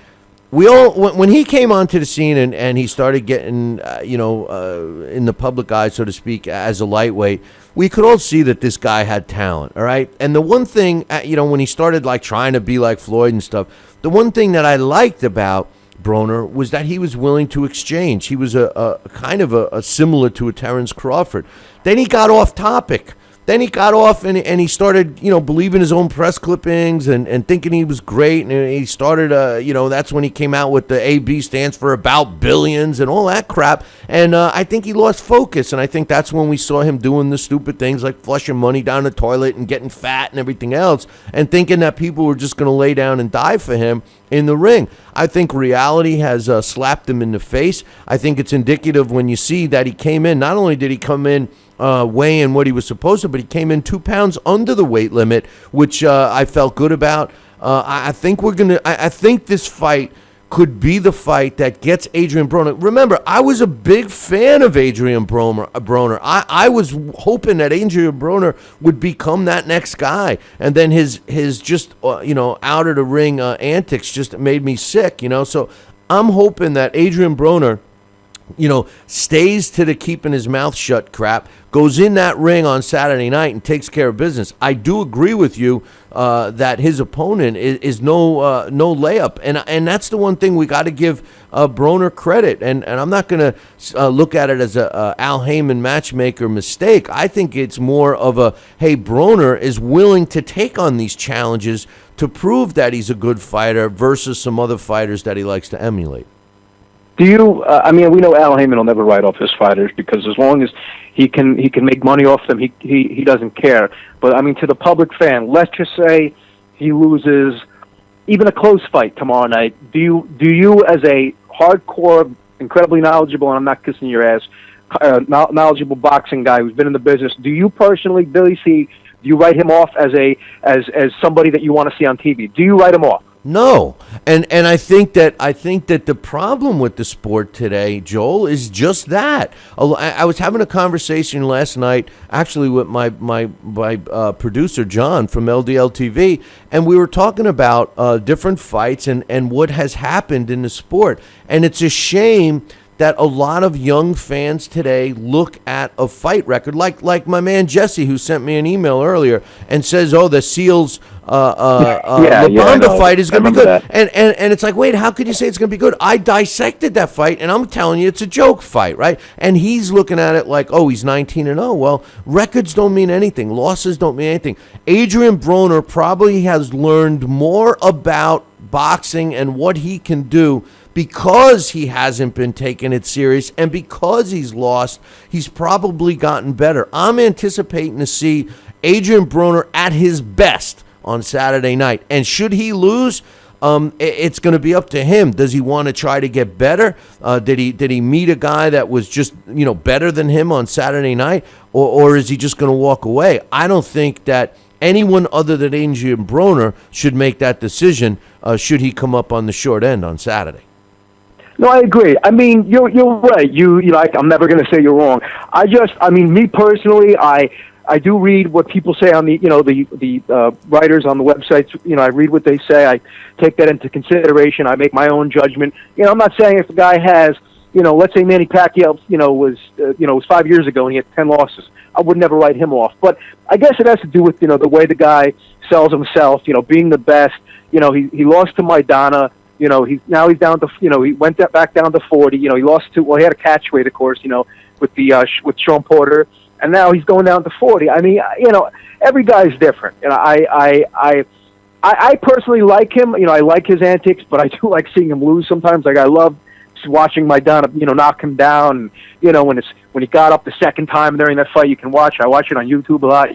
When he came onto the scene and he started getting, in the public eye, so to speak, as a lightweight, we could all see that this guy had talent, all right? And the one thing, when he started, trying to be like Floyd and stuff, the one thing that I liked about Broner was that he was willing to exchange. He was a kind of a similar to a Terrence Crawford. Then he got off topic. Then he got off and he started, believing his own press clippings and thinking he was great. And he started, that's when he came out with the AB stands for about billions and all that crap. And I think he lost focus. And I think that's when we saw him doing the stupid things like flushing money down the toilet and getting fat and everything else, and thinking that people were just going to lay down and die for him in the ring. I think reality has slapped him in the face. I think it's indicative when you see that he came in. Not only did he come in weighing what he was supposed to, but he came in 2 pounds under the weight limit, which I felt good about. I think this fight could be the fight that gets Adrien Broner. Remember, I was a big fan of Adrien Broner. I was hoping that Adrien Broner would become that next guy, and then his just out of the ring antics just made me sick. So I'm hoping that Adrien Broner, stays to the keeping his mouth shut crap, goes in that ring on Saturday night and takes care of business. I do agree with you that his opponent is no layup, and that's the one thing we got to give Broner credit. And I'm not going to look at it as a Al Heyman matchmaker mistake. I think it's more of a, hey, Broner is willing to take on these challenges to prove that he's a good fighter versus some other fighters that he likes to emulate. Do you? We know Al Heyman will never write off his fighters because as long as he can make money off them, he doesn't care. But to the public fan, let's just say he loses even a close fight tomorrow night. Do you as a hardcore, incredibly knowledgeable, and I'm not kissing your ass, knowledgeable boxing guy who's been in the business, do you personally, Billy C, do you write him off as somebody that you want to see on TV? Do you write him off? No, and I think that the problem with the sport today, Joel, is just that. I was having a conversation last night, actually, with my producer John from LDL TV, and we were talking about different fights and what has happened in the sport, and it's a shame that a lot of young fans today look at a fight record, like my man Jesse, who sent me an email earlier and says, "Oh, the Seals Labonda fight is going to be good," and it's like, wait, how could you say it's going to be good? I dissected that fight, and I'm telling you, it's a joke fight, right? And he's looking at it like, oh, he's 19-0. Well, records don't mean anything. Losses don't mean anything. Adrien Broner probably has learned more about boxing and what he can do because he hasn't been taking it serious, and because he's lost, he's probably gotten better. I'm anticipating to see Adrien Broner at his best on Saturday night. And should he lose, it's going to be up to him. Does he want to try to get better? Did he meet a guy that was just better than him on Saturday night, or is he just going to walk away? I don't think that anyone other than Adrien Broner should make that decision. Should he come up on the short end on Saturday? No, I agree. You're right. I'm never going to say you're wrong. Me personally, I do read what people say on the writers on the websites. I read what they say. I take that into consideration. I make my own judgment. I'm not saying if a guy has, let's say Manny Pacquiao, was 5 years ago and he had 10 losses, I would never write him off. But I guess it has to do with the way the guy sells himself. Being the best. He lost to Maidana. He's down to, he went back down to 40. He lost to, he had a catch weight, of course, with Sean Porter, and now he's going down to 40. Every guy's different. And I personally like him. I like his antics, but I do like seeing him lose sometimes. Like I love watching Maidana, knock him down. When he got up the second time during that fight, you can watch. I watch it on YouTube a lot.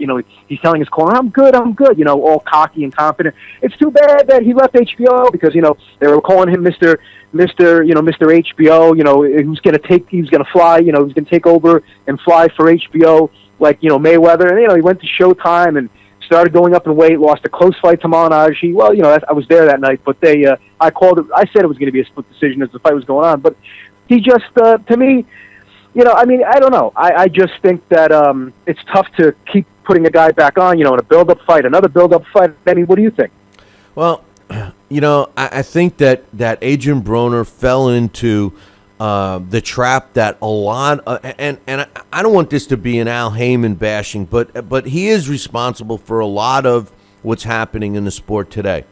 He's telling his corner, I'm good. All cocky and confident. It's too bad that he left HBO because they were calling him Mr. HBO. He's gonna fly. He's gonna take over and fly for HBO like Mayweather. And he went to Showtime and started going up in weight, lost a close fight to Monaji. Well, I was there that night, but I called it. I said it was going to be a split decision as the fight was going on. But he just, to me, I don't know. I just think that it's tough to keep putting a guy back on, in a build-up fight, another build-up fight. What do you think? Well, I think that Adrien Broner fell into the trap that a lot and I don't want this to be an Al Heyman bashing, but he is responsible for a lot of what's happening in the sport today.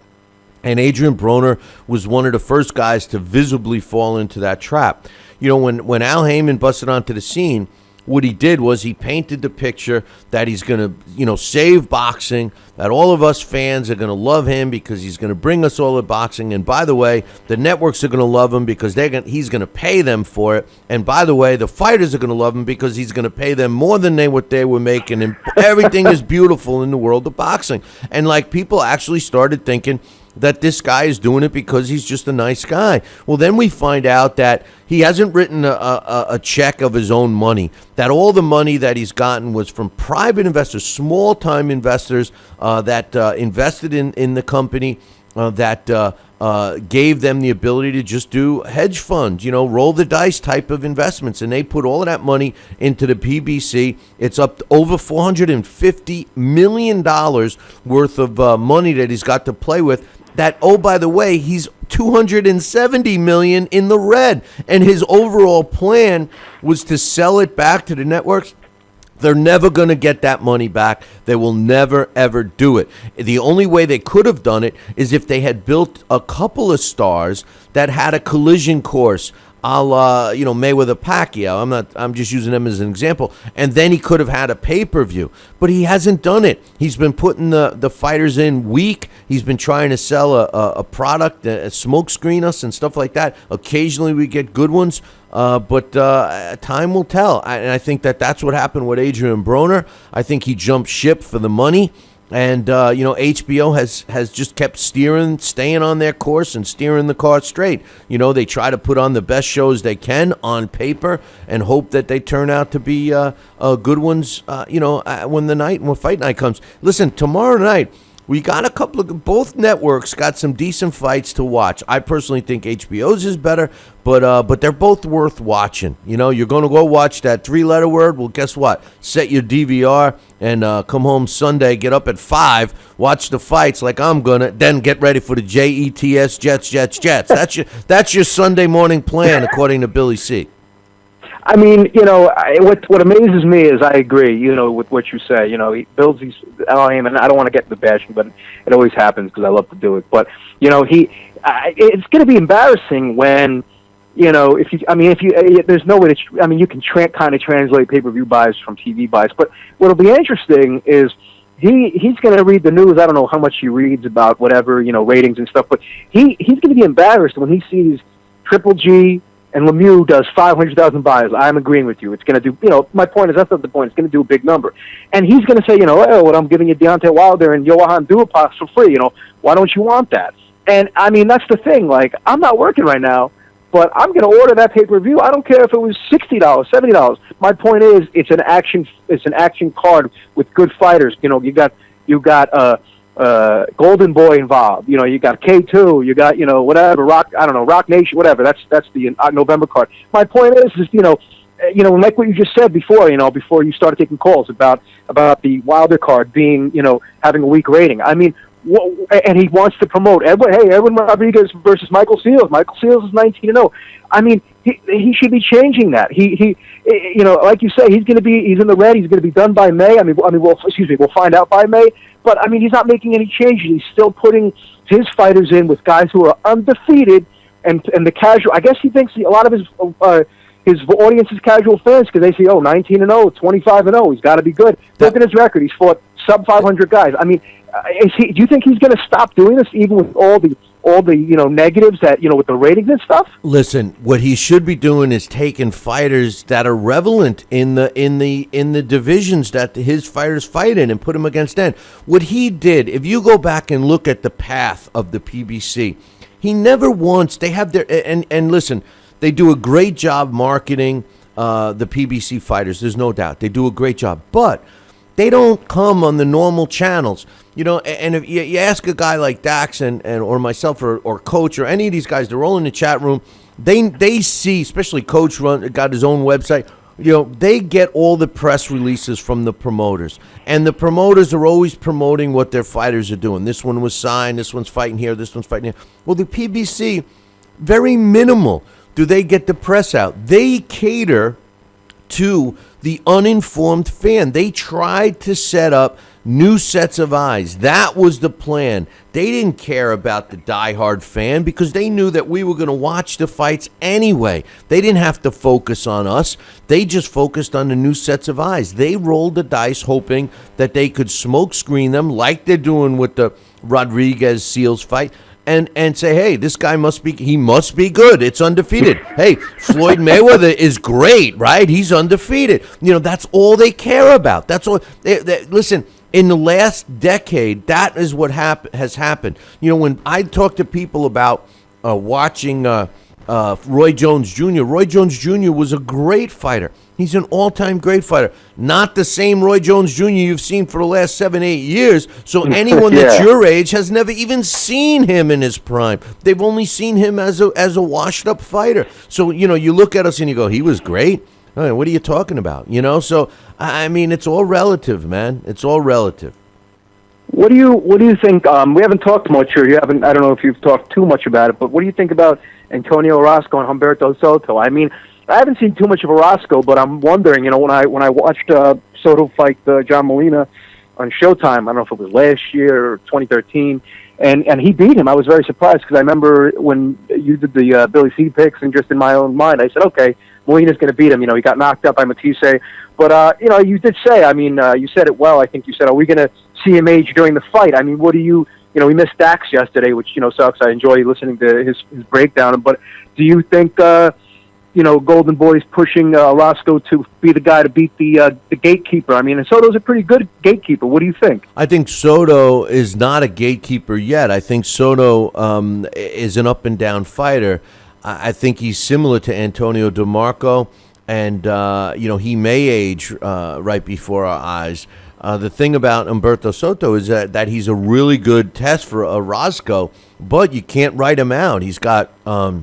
And Adrien Broner was one of the first guys to visibly fall into that trap. When Al Heyman busted onto the scene, what he did was he painted the picture that he's going to, save boxing, that all of us fans are going to love him because he's going to bring us all to boxing. And by the way, the networks are going to love him because he's going to pay them for it. And by the way, the fighters are going to love him because he's going to pay them more than what they were making. And everything is beautiful in the world of boxing. And people actually started thinking that this guy is doing it because he's just a nice guy. Well, then we find out that he hasn't written a check of his own money, that all the money that he's gotten was from private investors, small-time investors that invested in the company, that gave them the ability to just do hedge funds, roll the dice type of investments. And they put all of that money into the PBC. It's up to over $450 million worth of money that he's got to play with. That, oh, by the way, he's $270 million in the red. And his overall plan was to sell it back to the networks. They're never going to get that money back. They will never, ever do it. The only way they could have done it is if they had built a couple of stars that had a collision course, a la, Mayweather Pacquiao. I'm just using them as an example. And then he could have had a pay-per-view. But he hasn't done it. He's been putting the fighters in weak. He's been trying to sell a product, smoke screen us and stuff like that. Occasionally we get good ones. But time will tell. And I think that's what happened with Adrien Broner. I think he jumped ship for the money. And, HBO has just kept staying on their course and steering the car straight. They try to put on the best shows they can on paper and hope that they turn out to be good ones, when fight night comes. Listen, tomorrow night, we got both networks got some decent fights to watch. I personally think HBO's is better, but they're both worth watching. You're going to go watch that 3-letter word. Well, guess what? Set your DVR and come home Sunday, get up at 5, watch the fights like I'm going to, then get ready for the JETS, Jets. That's your Sunday morning plan, according to Billy C. I mean, what amazes me is I agree, with what you say. He builds these. And I don't want to get into bashing, but it always happens because I love to do it. But it's going to be embarrassing when, there's no way to. You can kind of translate pay-per-view buys from TV buys, but what'll be interesting is he's going to read the news. I don't know how much he reads about whatever ratings and stuff, but he's going to be embarrassed when he sees Triple G. And Lemieux does 500,000 buys. I'm agreeing with you. It's going to do, my point is, that's not the point. It's going to do a big number. And he's going to say, what I'm giving you Deontay Wilder and Johan Duhaupas for free, why don't you want that? And, that's the thing. Like, I'm not working right now, but I'm going to order that pay-per-view. I don't care if it was $60, $70. My point is, it's an action card with good fighters. You got Golden Boy involved. You got K2. You got whatever Rock Nation, whatever. That's the November card. My point is like what you just said before. Before you started taking calls about the Wilder card being having a weak rating. And he wants to promote Edwin Rodriguez versus Michael Seals. Michael Seals is 19-0. He should be changing that. He like you say, he's in the red. He's going to be done by May. We'll find out by May. But he's not making any changes. He's still putting his fighters in with guys who are undefeated, and the casual. I guess he thinks a lot of his audience is casual fans because they say, 19-0, 25-0. He's got to be good. Look at his record. He's fought sub 500 guys. Do you think he's going to stop doing this, even with all the negatives that with the ratings and stuff? Listen, what he should be doing is taking fighters that are relevant in the divisions that his fighters fight in and put them against them. What he did, if you go back and look at the path of the PBC, he never once. They have their and listen, they do a great job marketing the PBC fighters. There's no doubt they do a great job, but they don't come on the normal channels. And if you ask a guy like Dax or myself or Coach or any of these guys, they're all in the chat room. They see, especially Coach got his own website. They get all the press releases from the promoters. And the promoters are always promoting what their fighters are doing. This one was signed, this one's fighting here, this one's fighting here. Well, the PBC, very minimal do they get the press out. They cater to the uninformed fan. They tried to set up new sets of eyes. That was the plan. They didn't care about the diehard fan because they knew that we were going to watch the fights anyway. They didn't have to focus on us. They just focused on the new sets of eyes. They rolled the dice hoping that they could smoke screen them like they're doing with the Rodriguez-Seals fight. And say, hey, this guy must be good. It's undefeated. Hey, Floyd Mayweather is great, right? He's undefeated. That's all they care about. That's all. Listen, in the last decade, that is what has happened. When I talk to people about watching Roy Jones Jr. Roy Jones Jr. was a great fighter. He's an all-time great fighter. Not the same Roy Jones Jr. you've seen for the last 7-8 years. So anyone that's your age has never even seen him in his prime. They've only seen him as a washed-up fighter. So, you look at us and you go, he was great? What are you talking about? So, I mean, it's all relative, man. It's all relative. What do you think? We haven't talked much here. I don't know if you've talked too much about it, but what do you think about Antonio Orozco and Humberto Soto? I mean, I haven't seen too much of Orozco, but I'm wondering, when I watched Soto fight John Molina on Showtime, I don't know if it was last year or 2013, and he beat him. I was very surprised because I remember when you did the Billy C picks, and just in my own mind, I said, okay, Molina's going to beat him. He got knocked out by Matisse. But, you did say, you said it well. I think you said, are we going to see him age during the fight? I mean, what do you, we missed Dax yesterday, which, sucks. I enjoy listening to his breakdown. But do you think, Golden Boy's pushing Orozco to be the guy to beat the gatekeeper? I mean, and Soto's a pretty good gatekeeper. What do you think? I think Soto is not a gatekeeper yet. I think Soto is an up-and-down fighter. I think he's similar to Antonio DeMarco, and, he may age right before our eyes. The thing about Humberto Soto is that he's a really good test for Orozco, but you can't write him out. He's got a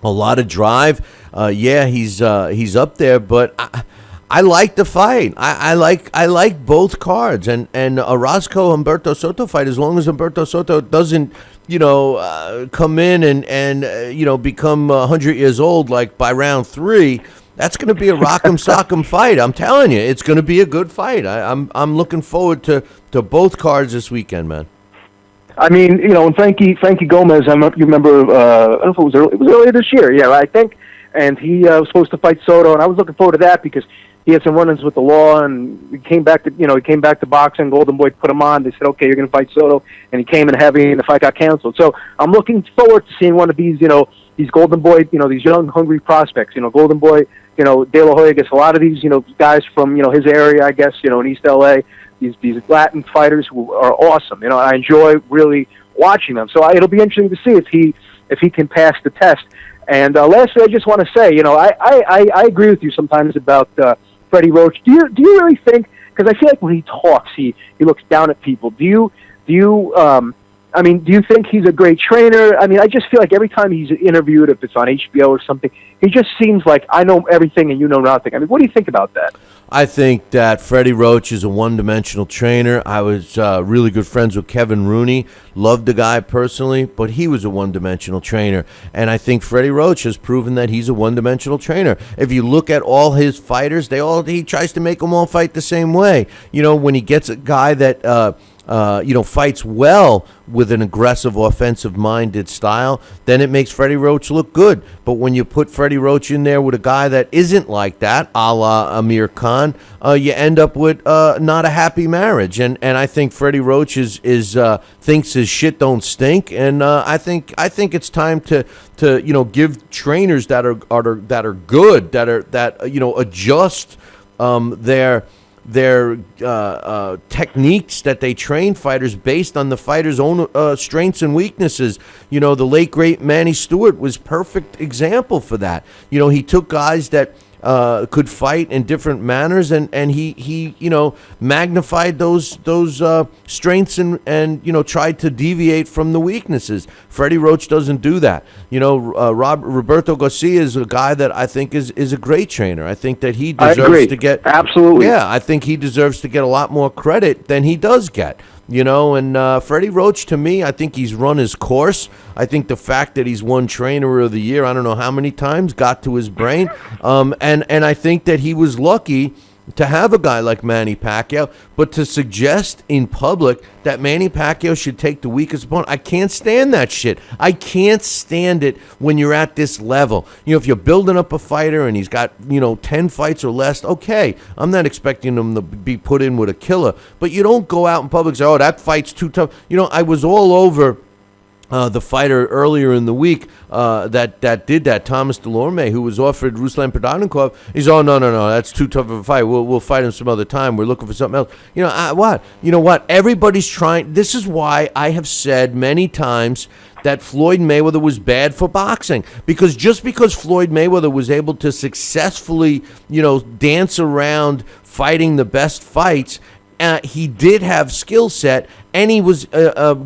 lot of drive. He's up there, but I like the fight. I like both cards, and Orozco Humberto Soto fight. As long as Humberto Soto doesn't come in and become 100 years old like by round 3. That's going to be a rock'em sock'em fight. I'm telling you, it's going to be a good fight. I'm looking forward to both cards this weekend, man. I mean, and Frankie Gomez. You remember? I don't know if it was earlier this year. Yeah, I think. And he was supposed to fight Soto, and I was looking forward to that because he had some run-ins with the law, and he came back to boxing. Golden Boy put him on. They said, "Okay, you're going to fight Soto," and he came in heavy, and the fight got canceled. So I'm looking forward to seeing one of these, these Golden Boy, these young, hungry prospects. Golden Boy, De La Hoya gets a lot of these, guys from his area, I guess, in East LA. These Latin fighters who are awesome. I enjoy really watching them. So it'll be interesting to see if he can pass the test. And lastly, I just want to say, I agree with you sometimes about Freddie Roach. Do you really think? Because I feel like when he talks, he looks down at people. Do you think he's a great trainer? I mean, I just feel like every time he's interviewed, if it's on HBO or something, he just seems like I know everything and you know nothing. I mean, what do you think about that? I think that Freddie Roach is a one-dimensional trainer. I was really good friends with Kevin Rooney. Loved the guy personally, but he was a one-dimensional trainer. And I think Freddie Roach has proven that he's a one-dimensional trainer. If you look at all his fighters, he tries to make them all fight the same way. When he gets a guy that fights well with an aggressive, offensive-minded style, then it makes Freddie Roach look good. But when you put Freddie Roach in there with a guy that isn't like that, a la Amir Khan, you end up with not a happy marriage. And I think Freddie Roach is thinks his shit don't stink. And I think it's time to give trainers that are good, that adjust their techniques that they train fighters based on the fighter's own strengths and weaknesses. The late great Manny Stewart was perfect example for that. He took guys that could fight in different manners, and he magnified those strengths and tried to deviate from the weaknesses. Freddie Roach doesn't do that. Roberto Garcia is a guy that I think is a great trainer. I think that he deserves to get absolutely. Yeah, I think he deserves to get a lot more credit than he does get. And Freddie Roach, to me, I think he's run his course. I think the fact that he's won Trainer of the Year, I don't know how many times, got to his brain. And I think that he was lucky to have a guy like Manny Pacquiao, but to suggest in public that Manny Pacquiao should take the weakest opponent, I can't stand that shit. I can't stand it when you're at this level. If you're building up a fighter and he's got, 10 fights or less, okay, I'm not expecting him to be put in with a killer, but you don't go out in public and say, oh, that fight's too tough. I was all over the fighter earlier in the week that did that, Thomas Delorme, who was offered Ruslan Prodanikov. He's, oh, no, that's too tough of a fight. We'll fight him some other time. We're looking for something else. What? Everybody's trying. This is why I have said many times that Floyd Mayweather was bad for boxing. Because just because Floyd Mayweather was able to successfully, dance around fighting the best fights, he did have skill set, and he was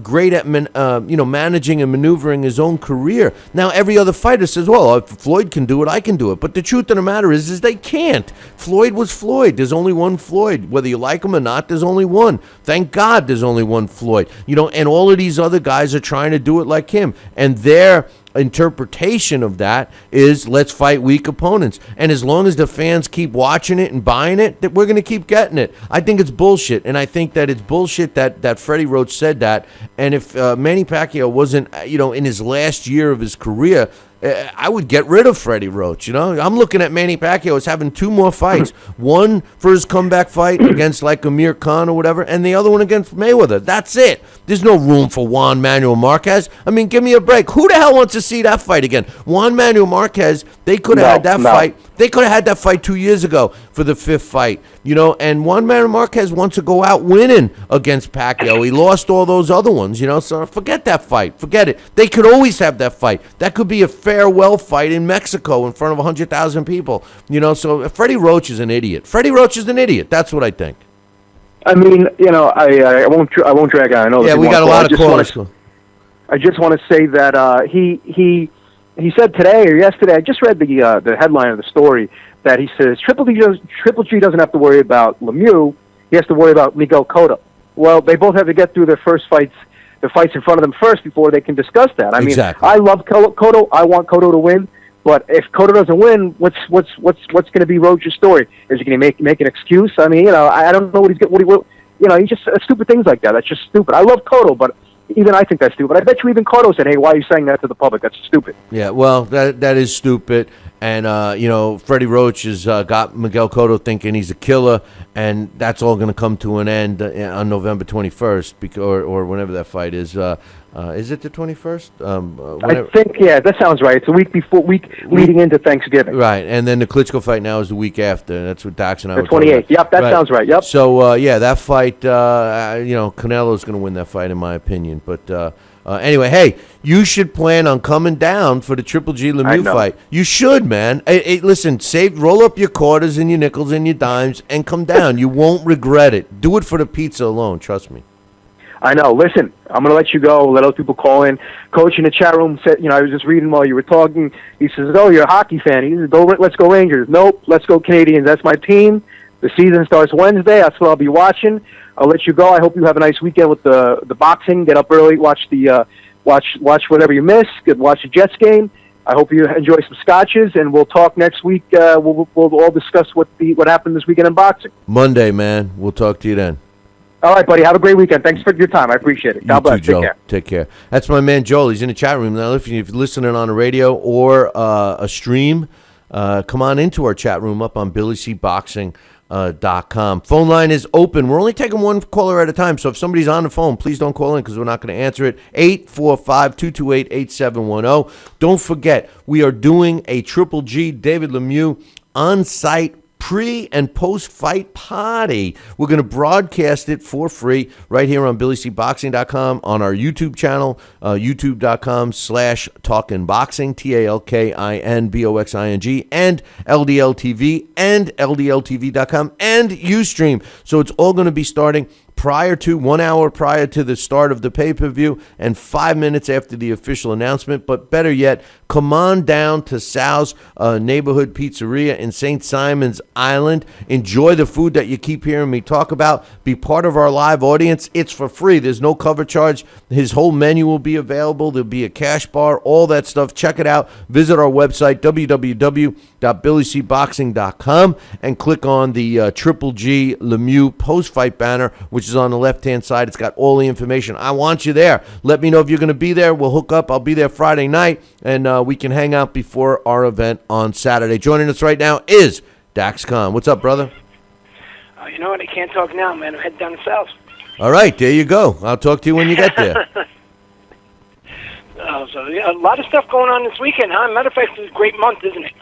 great at managing and maneuvering his own career. Now, every other fighter says, well, if Floyd can do it, I can do it. But the truth of the matter is they can't. Floyd was Floyd. There's only one Floyd. Whether you like him or not, there's only one. Thank God there's only one Floyd. And all of these other guys are trying to do it like him. And their interpretation of that is, let's fight weak opponents. And as long as the fans keep watching it and buying it, that we're going to keep getting it. I think it's bullshit. And I think that it's bullshit that Freddie Roach said that. And if Manny Pacquiao wasn't, in his last year of his career, I would get rid of Freddie Roach. I'm looking at Manny Pacquiao as having 2 more fights. One for his comeback fight against like Amir Khan or whatever, and the other one against Mayweather. That's it. There's no room for Juan Manuel Marquez. I mean, give me a break. Who the hell wants to see that fight again? Juan Manuel Marquez, they could have had that fight. They could have had that fight 2 years ago for the 5th fight. And Juan Manuel Marquez wants to go out winning against Pacquiao. He lost all those other ones, so forget that fight. Forget it. They could always have that fight. That could be a farewell fight in Mexico in front of 100,000 people. So Freddie Roach is an idiot. Freddie Roach is an idiot. That's what I think. I mean, I won't drag on. I know. Yeah, we got a lot of callers. I just want to say that he said today or yesterday. I just read the headline of the story that he says Triple G doesn't have to worry about Lemieux. He has to worry about Miguel Cotto. Well, they both have to get through their first fights. The fights in front of them first before they can discuss that. I mean, I love Cotto. I want Cotto to win. But if Cotto doesn't win, what's going to be Roach's story? Is he going to make an excuse? I mean, I don't know he just stupid things like that. That's just stupid. I love Cotto, but even I think that's stupid. I bet you even Cotto said, "Hey, why are you saying that to the public? That's stupid." Yeah, well, that is stupid. And Freddie Roach has got Miguel Cotto thinking he's a killer, and that's all going to come to an end on November 21st, or whenever that fight is. Is it the 21st? I think, that sounds right. It's a week leading into Thanksgiving. Right, and then the Klitschko fight now is the week after. That's what Dax and I were talking about. The 28th. Yep, that sounds right. Yep. So, that fight, Canelo's going to win that fight, in my opinion. But anyway, hey, you should plan on coming down for the Triple G Lemieux fight. You should, man. Listen, roll up your quarters and your nickels and your dimes and come down. You won't regret it. Do it for the pizza alone, trust me. I know. Listen, I'm going to let you go. Let other people call in. Coach in the chat room said, I was just reading while you were talking. He says, "Oh, you're a hockey fan." He says, "Let's go Rangers." Nope, let's go Canadians. That's my team. The season starts Wednesday. That's what I'll be watching. I'll let you go. I hope you have a nice weekend with the boxing. Get up early, watch whatever you miss. Watch the Jets game. I hope you enjoy some scotches, and we'll talk next week. We'll all discuss what happened this weekend in boxing. Monday, man. We'll talk to you then. All right, buddy. Have a great weekend. Thanks for your time. I appreciate it. God bless. Take care. Take care. That's my man Joel. He's in the chat room now. If you're listening on the radio or a stream, come on into our chat room up on BillyCBoxing.com. Phone line is open. We're only taking one caller at a time, so if somebody's on the phone, please don't call in because we're not going to answer it. 845-228-8710. Don't forget, we are doing a Triple G David Lemieux on-site pre- and post-fight party. We're going to broadcast it for free right here on BillyCBoxing.com, on our YouTube channel, youtube.com/talkinboxing, TalkinBoxing, and LDL TV, and LDLTV.com, and Ustream. So it's all going to be starting 1 hour prior to the start of the pay-per-view and 5 minutes after the official announcement. But better yet, come on down to Sal's Neighborhood Pizzeria in St. Simon's Island. Enjoy the food that you keep hearing me talk about. Be part of our live audience. It's for free. There's no cover charge. His whole menu will be available. There'll be a cash bar, all that stuff. Check it out. Visit our website, www.BillyCBoxing.com, and click on the Triple G Lemieux post-fight banner, which is on the left-hand side. It's got all the information. I want you there. Let me know if you're going to be there. We'll hook up. I'll be there Friday night, and we can hang out before our event on Saturday. Joining us right now is Dax Khan. What's up, brother? You know what? I can't talk now, man. I'm heading down south. All right, there you go. I'll talk to you when you get there. So yeah, a lot of stuff going on this weekend, huh? Matter of fact, it's a great month, isn't it?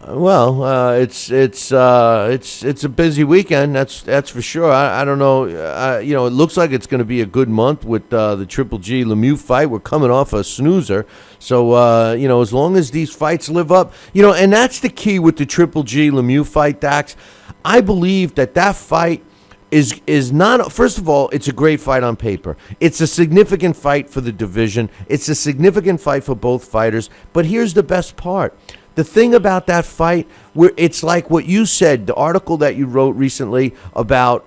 It's a busy weekend. That's for sure. I don't know. It looks like it's going to be a good month with the Triple G Lemieux fight. We're coming off a snoozer, so as long as these fights live up, and that's the key with the Triple G Lemieux fight, Dax. I believe that fight is not, first of all, it's a great fight on paper. It's a significant fight for the division. It's a significant fight for both fighters. But here's the best part. The thing about that fight, where it's like what you said, the article that you wrote recently about,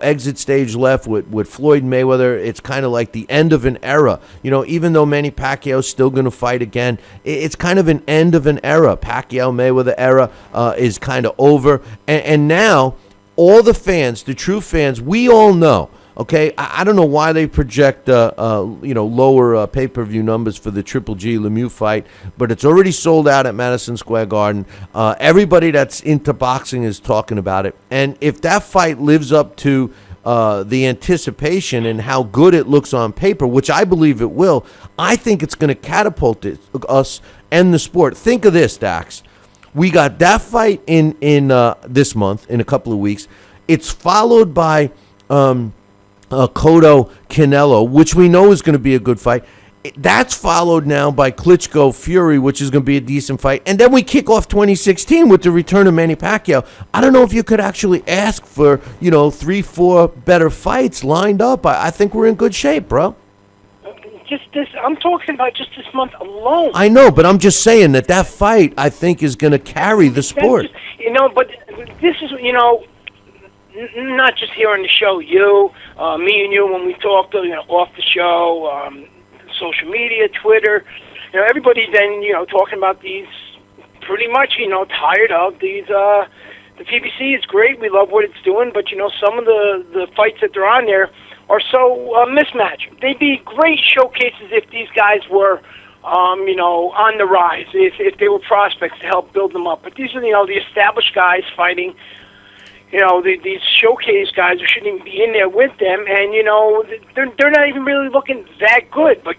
exit stage left with Floyd Mayweather, it's kind of like the end of an era. Even though Manny Pacquiao's still going to fight again, it's kind of an end of an era. Pacquiao-Mayweather era is kind of over. And now, all the fans, the true fans, we all know. Okay, I don't know why they project lower pay-per-view numbers for the Triple G Lemieux fight, but it's already sold out at Madison Square Garden. Everybody that's into boxing is talking about it, and if that fight lives up to the anticipation and how good it looks on paper, which I believe it will, I think it's going to catapult us and the sport. Think of this, Dax. We got that fight in this month, in a couple of weeks. It's followed by Cotto Canelo, which we know is going to be a good fight. That's followed now by Klitschko Fury, which is going to be a decent fight. And then we kick off 2016 with the return of Manny Pacquiao. I don't know if you could actually ask for, 3-4 better fights lined up. I think we're in good shape, bro. I'm talking about just this month alone. I know, but I'm just saying that fight, I think, is going to carry the sport. But this is, not just here on the show, me and you, when we talk, off the show, social media, Twitter, everybody's then, talking about these, pretty much, tired of these, the PBC is great, we love what it's doing, but, some of the fights that they're on there are so mismatched. They'd be great showcases if these guys were, on the rise, if they were prospects to help build them up. But these are, the established guys fighting, these showcase guys who shouldn't even be in there with them, and, they're not even really looking that good. But,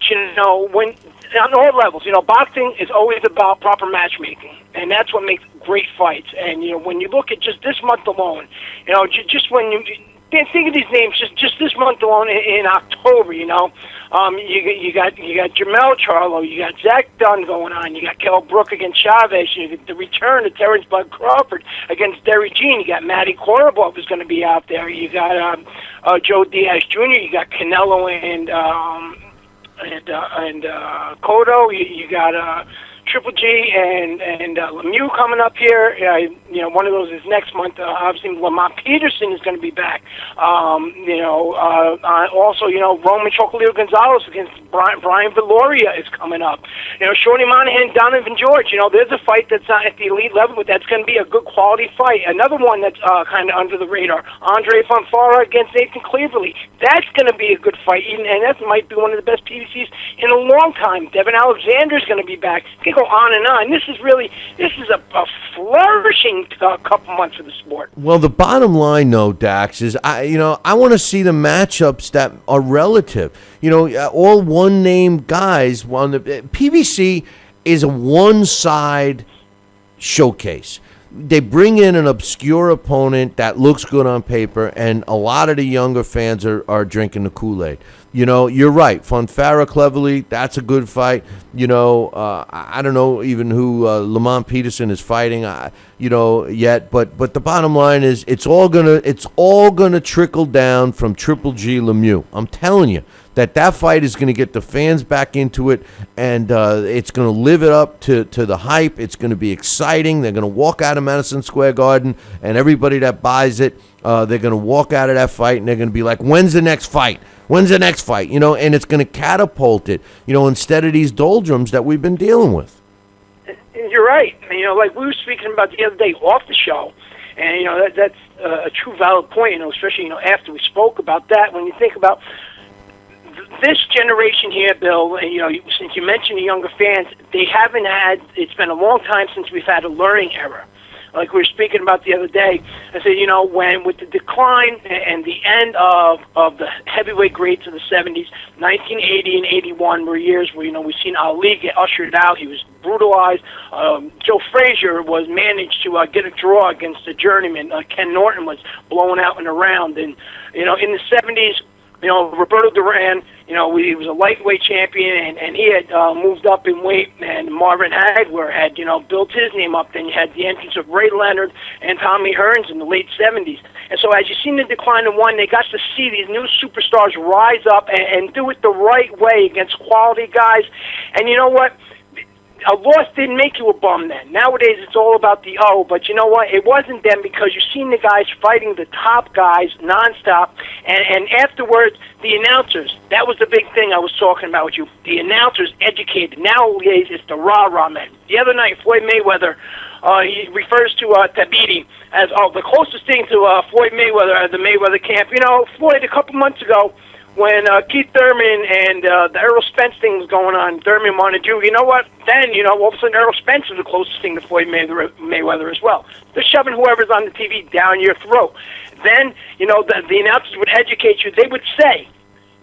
when on all levels, boxing is always about proper matchmaking, and that's what makes great fights. And, when you look at just this month alone, just when you think of these names just this month alone in October, you got Jermell Charlo, you got Zach Dunn going on, you got Kell Brook against Chavez, you got the return of Terrence Bud Crawford against Derry Jean, you got Matty Korobov who's going to be out there, you got Joe Diaz Jr., you got Canelo and Cotto, you got Triple G and Lemieux coming up here. One of those is next month. Obviously, Lamont Peterson is going to be back. Also, Roman Chocolio Gonzalez against Brian Valoria is coming up. Shorty Monahan, Donovan George. There's a fight that's not at the elite level, but that's going to be a good quality fight. Another one that's kind of under the radar. Andre Fonfara against Nathan Cleaverly. That's going to be a good fight, and that might be one of the best PDCs in a long time. Devin Alexander is going to be back. Go on and on. This is a flourishing couple months of the sport. Well, the bottom line, though, Dax, is I want to see the matchups that are relative. All one-name guys. PBC is a one-side showcase. They bring in an obscure opponent that looks good on paper, and a lot of the younger fans are drinking the Kool-Aid. You're right. Fonfara Cleverly, that's a good fight. I don't know even who Lamont Peterson is fighting, yet. But the bottom line is it's all gonna trickle down from Triple G Lemieux. I'm telling you that fight is going to get the fans back into it, and it's going to live it up to the hype. It's going to be exciting. They're going to walk out of Madison Square Garden, and everybody that buys it, they're going to walk out of that fight, and they're going to be like, when's the next fight? When's the next fight? And it's going to catapult it, instead of these doldrums that we've been dealing with. You're right. Like we were speaking about the other day off the show, and, that's a true valid point, especially, after we spoke about that. When you think about this generation here, Bill, since you mentioned the younger fans, they haven't had, it's been a long time since we've had a learning era. like we were speaking about the other day. I said, when with the decline and the end of the heavyweight greats of the 70s, 1980 and 81 were years where, we've seen Ali get ushered out. He was brutalized. Joe Frazier was managed to get a draw against a journeyman. Ken Norton was blown out in a round. And, in the 70s, Roberto Duran, he was a lightweight champion, and he had moved up in weight, and Marvin Hagler had, built his name up. Then you had the entrance of Ray Leonard and Tommy Hearns in the late 70s. And so as you seen the decline of one, they got to see these new superstars rise up and do it the right way against quality guys. And you know what? A loss didn't make you a bum then. Nowadays, it's all about the O, but you know what? It wasn't then, because you've seen the guys fighting the top guys nonstop, and afterwards, the announcers. That was the big thing I was talking about with you. The announcers educated. Nowadays, it's the rah-rah men. The other night, Floyd Mayweather, he refers to Tabiti as the closest thing to Floyd Mayweather at the Mayweather camp. Floyd, a couple months ago, when Keith Thurman and the Errol Spence thing was going on, Thurman wanted you. You know what? Then, all of a sudden, Errol Spence is the closest thing to Floyd Mayweather as well. They're shoving whoever's on the TV down your throat. Then, the announcers would educate you. They would say,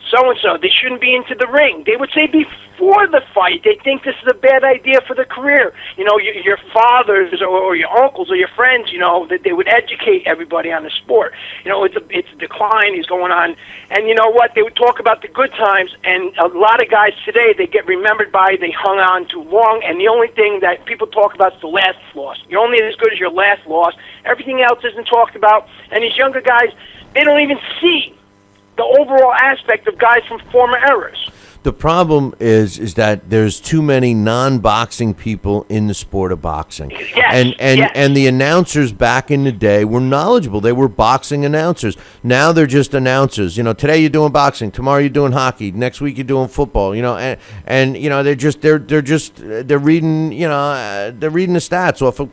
so-and-so, they shouldn't be into the ring. They would say before the fight, they think this is a bad idea for the career. Your fathers or your uncles or your friends, that they would educate everybody on the sport. It's a decline is going on. And you know what? They would talk about the good times, and a lot of guys today, they get remembered by they hung on too long, and the only thing that people talk about is the last loss. You're only as good as your last loss. Everything else isn't talked about, and these younger guys, they don't even see the overall aspect of guys from former eras. The problem is that there's too many non-boxing people in the sport of boxing. Yes, and the announcers back in the day were knowledgeable. They were boxing announcers. Now they're just announcers. Today you're doing boxing, tomorrow you're doing hockey, next week you're doing football. They're reading they're reading the stats off a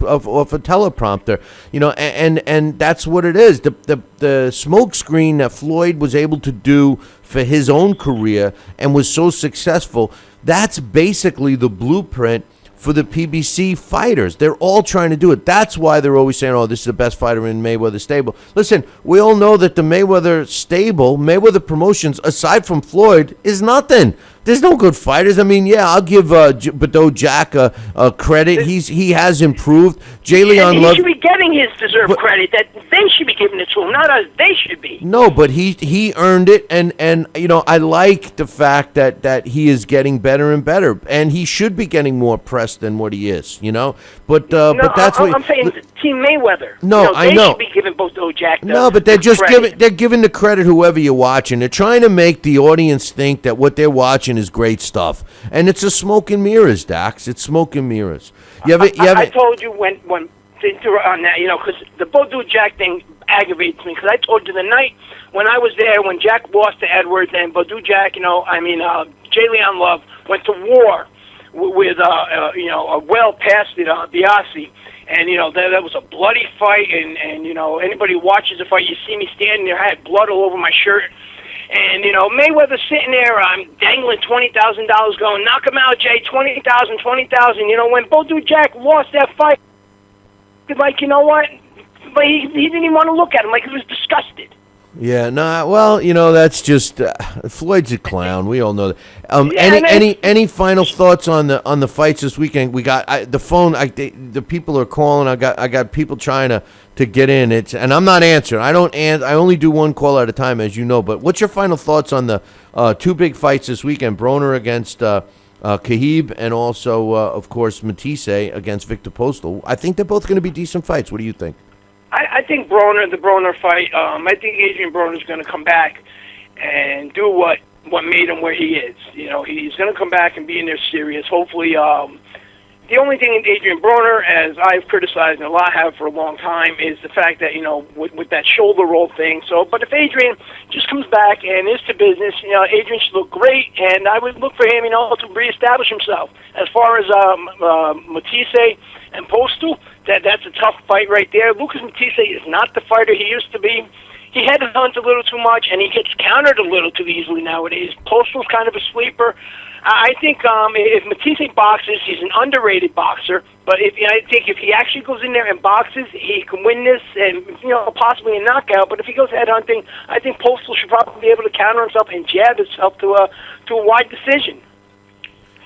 teleprompter. And that's what it is. The smoke screen that Floyd was able to do for his own career and was so successful, that's basically the blueprint for the PBC fighters. They're all trying to do it. That's why they're always saying, this is the best fighter in Mayweather stable. Listen, we all know that the Mayweather stable, Mayweather Promotions, aside from Floyd, is nothing. There's no good fighters. I mean, I'll give Badeau Jack credit. He has improved. Jay Leon Love, he should be getting his deserved credit. That they should be giving it to him, not us. They should be. No, but he earned it, and I like the fact that he is getting better and better, and he should be getting more press than what he is. But that's what I'm saying. Team Mayweather. No, I know. They should be giving Badeau Jack. No, but they're just giving the credit whoever you're watching. They're trying to make the audience think that what they're watching is great stuff, and it's a smoke and mirrors, Dax. It's smoke and mirrors. I told you when on that, because the Badeau Jack thing aggravates me, because I told you the night when I was there when Jack lost to Edwards and Badeau Jack, Jay Leon Love went to war with well past the Aussie. And, that was a bloody fight, and anybody who watches the fight, you see me standing there, I had blood all over my shirt. And, Mayweather sitting there, I'm dangling $20,000 going, knock him out, Jay, 20,000. When Badeau Jack lost that fight, like, you know what? But he didn't even want to look at him, like he was disgusted. Yeah, that's just Floyd's a clown. We all know that. Any final thoughts on the fights this weekend? We got the phone. The people are calling. I got people trying to get in. And I'm not answering. I only do one call at a time, as you know. But what's your final thoughts on the two big fights this weekend? Broner against Khabib, and also of course Matisse against Victor Postol. I think they're both going to be decent fights. What do you think? I think the Broner fight, I think Adrien Broner is going to come back and do what made him where he is. He's going to come back and be in there serious. Hopefully, the only thing in Adrien Broner, as I've criticized and a lot have for a long time, is the fact that, with that shoulder roll thing. But if Adrien just comes back and is to business, Adrien should look great, and I would look for him, to reestablish himself. As far as Matisse and Postol, that's a tough fight right there. Lucas Matisse is not the fighter he used to be. he headhunts a little too much, and he gets countered a little too easily nowadays. Postal's kind of a sleeper. I think if Matisse boxes, he's an underrated boxer. But I think if he actually goes in there and boxes, he can win this and possibly a knockout. But if he goes headhunting, I think Postal should probably be able to counter himself and jab himself to a wide decision.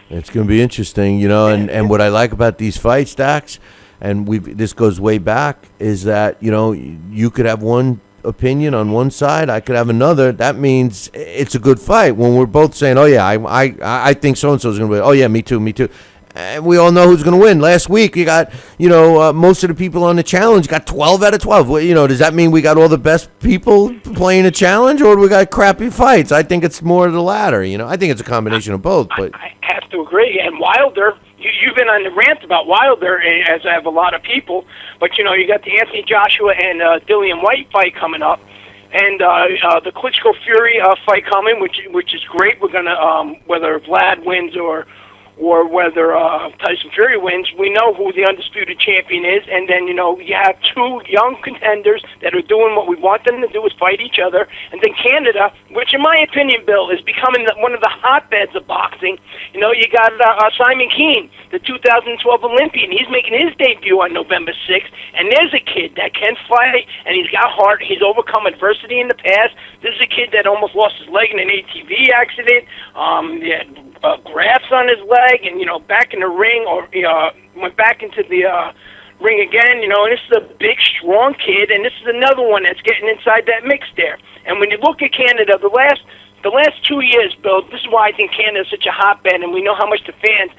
It's going to be interesting, and what I like about these fights, Dax, and this goes way back, is that you could have one opinion on one side, I could have another. That means it's a good fight when we're both saying, oh yeah, I think so and so is going to win. Oh yeah, me too. And we all know who's going to win. Last week you got most of the people on the challenge got 12 out of 12. Well, does that mean we got all the best people playing a challenge, or we got crappy fights? I think it's more of the latter. I think it's a combination of both. But I have to agree. And Wilder, you've been on the rant about Wilder, as have a lot of people. But you got the Anthony Joshua and Dillian White fight coming up, and the Klitschko Fury fight coming, which is great. We're gonna whether Vlad wins or whether Tyson Fury wins, we know who the undisputed champion is. And then, you have two young contenders that are doing what we want them to do, is fight each other. And then Canada, which in my opinion, Bill, is becoming one of the hotbeds of boxing. You got Simon Keane, the 2012 Olympian. He's making his debut on November 6th. And there's a kid that can fight, and he's got heart. He's overcome adversity in the past. This is a kid that almost lost his leg in an ATV accident. He had grafts on his leg, and back in the ring, or went back into the ring again. And this is a big, strong kid, and this is another one that's getting inside that mix there. And when you look at Canada, the last 2 years, Bill, this is why I think Canada is such a hotbed, and we know how much the fans,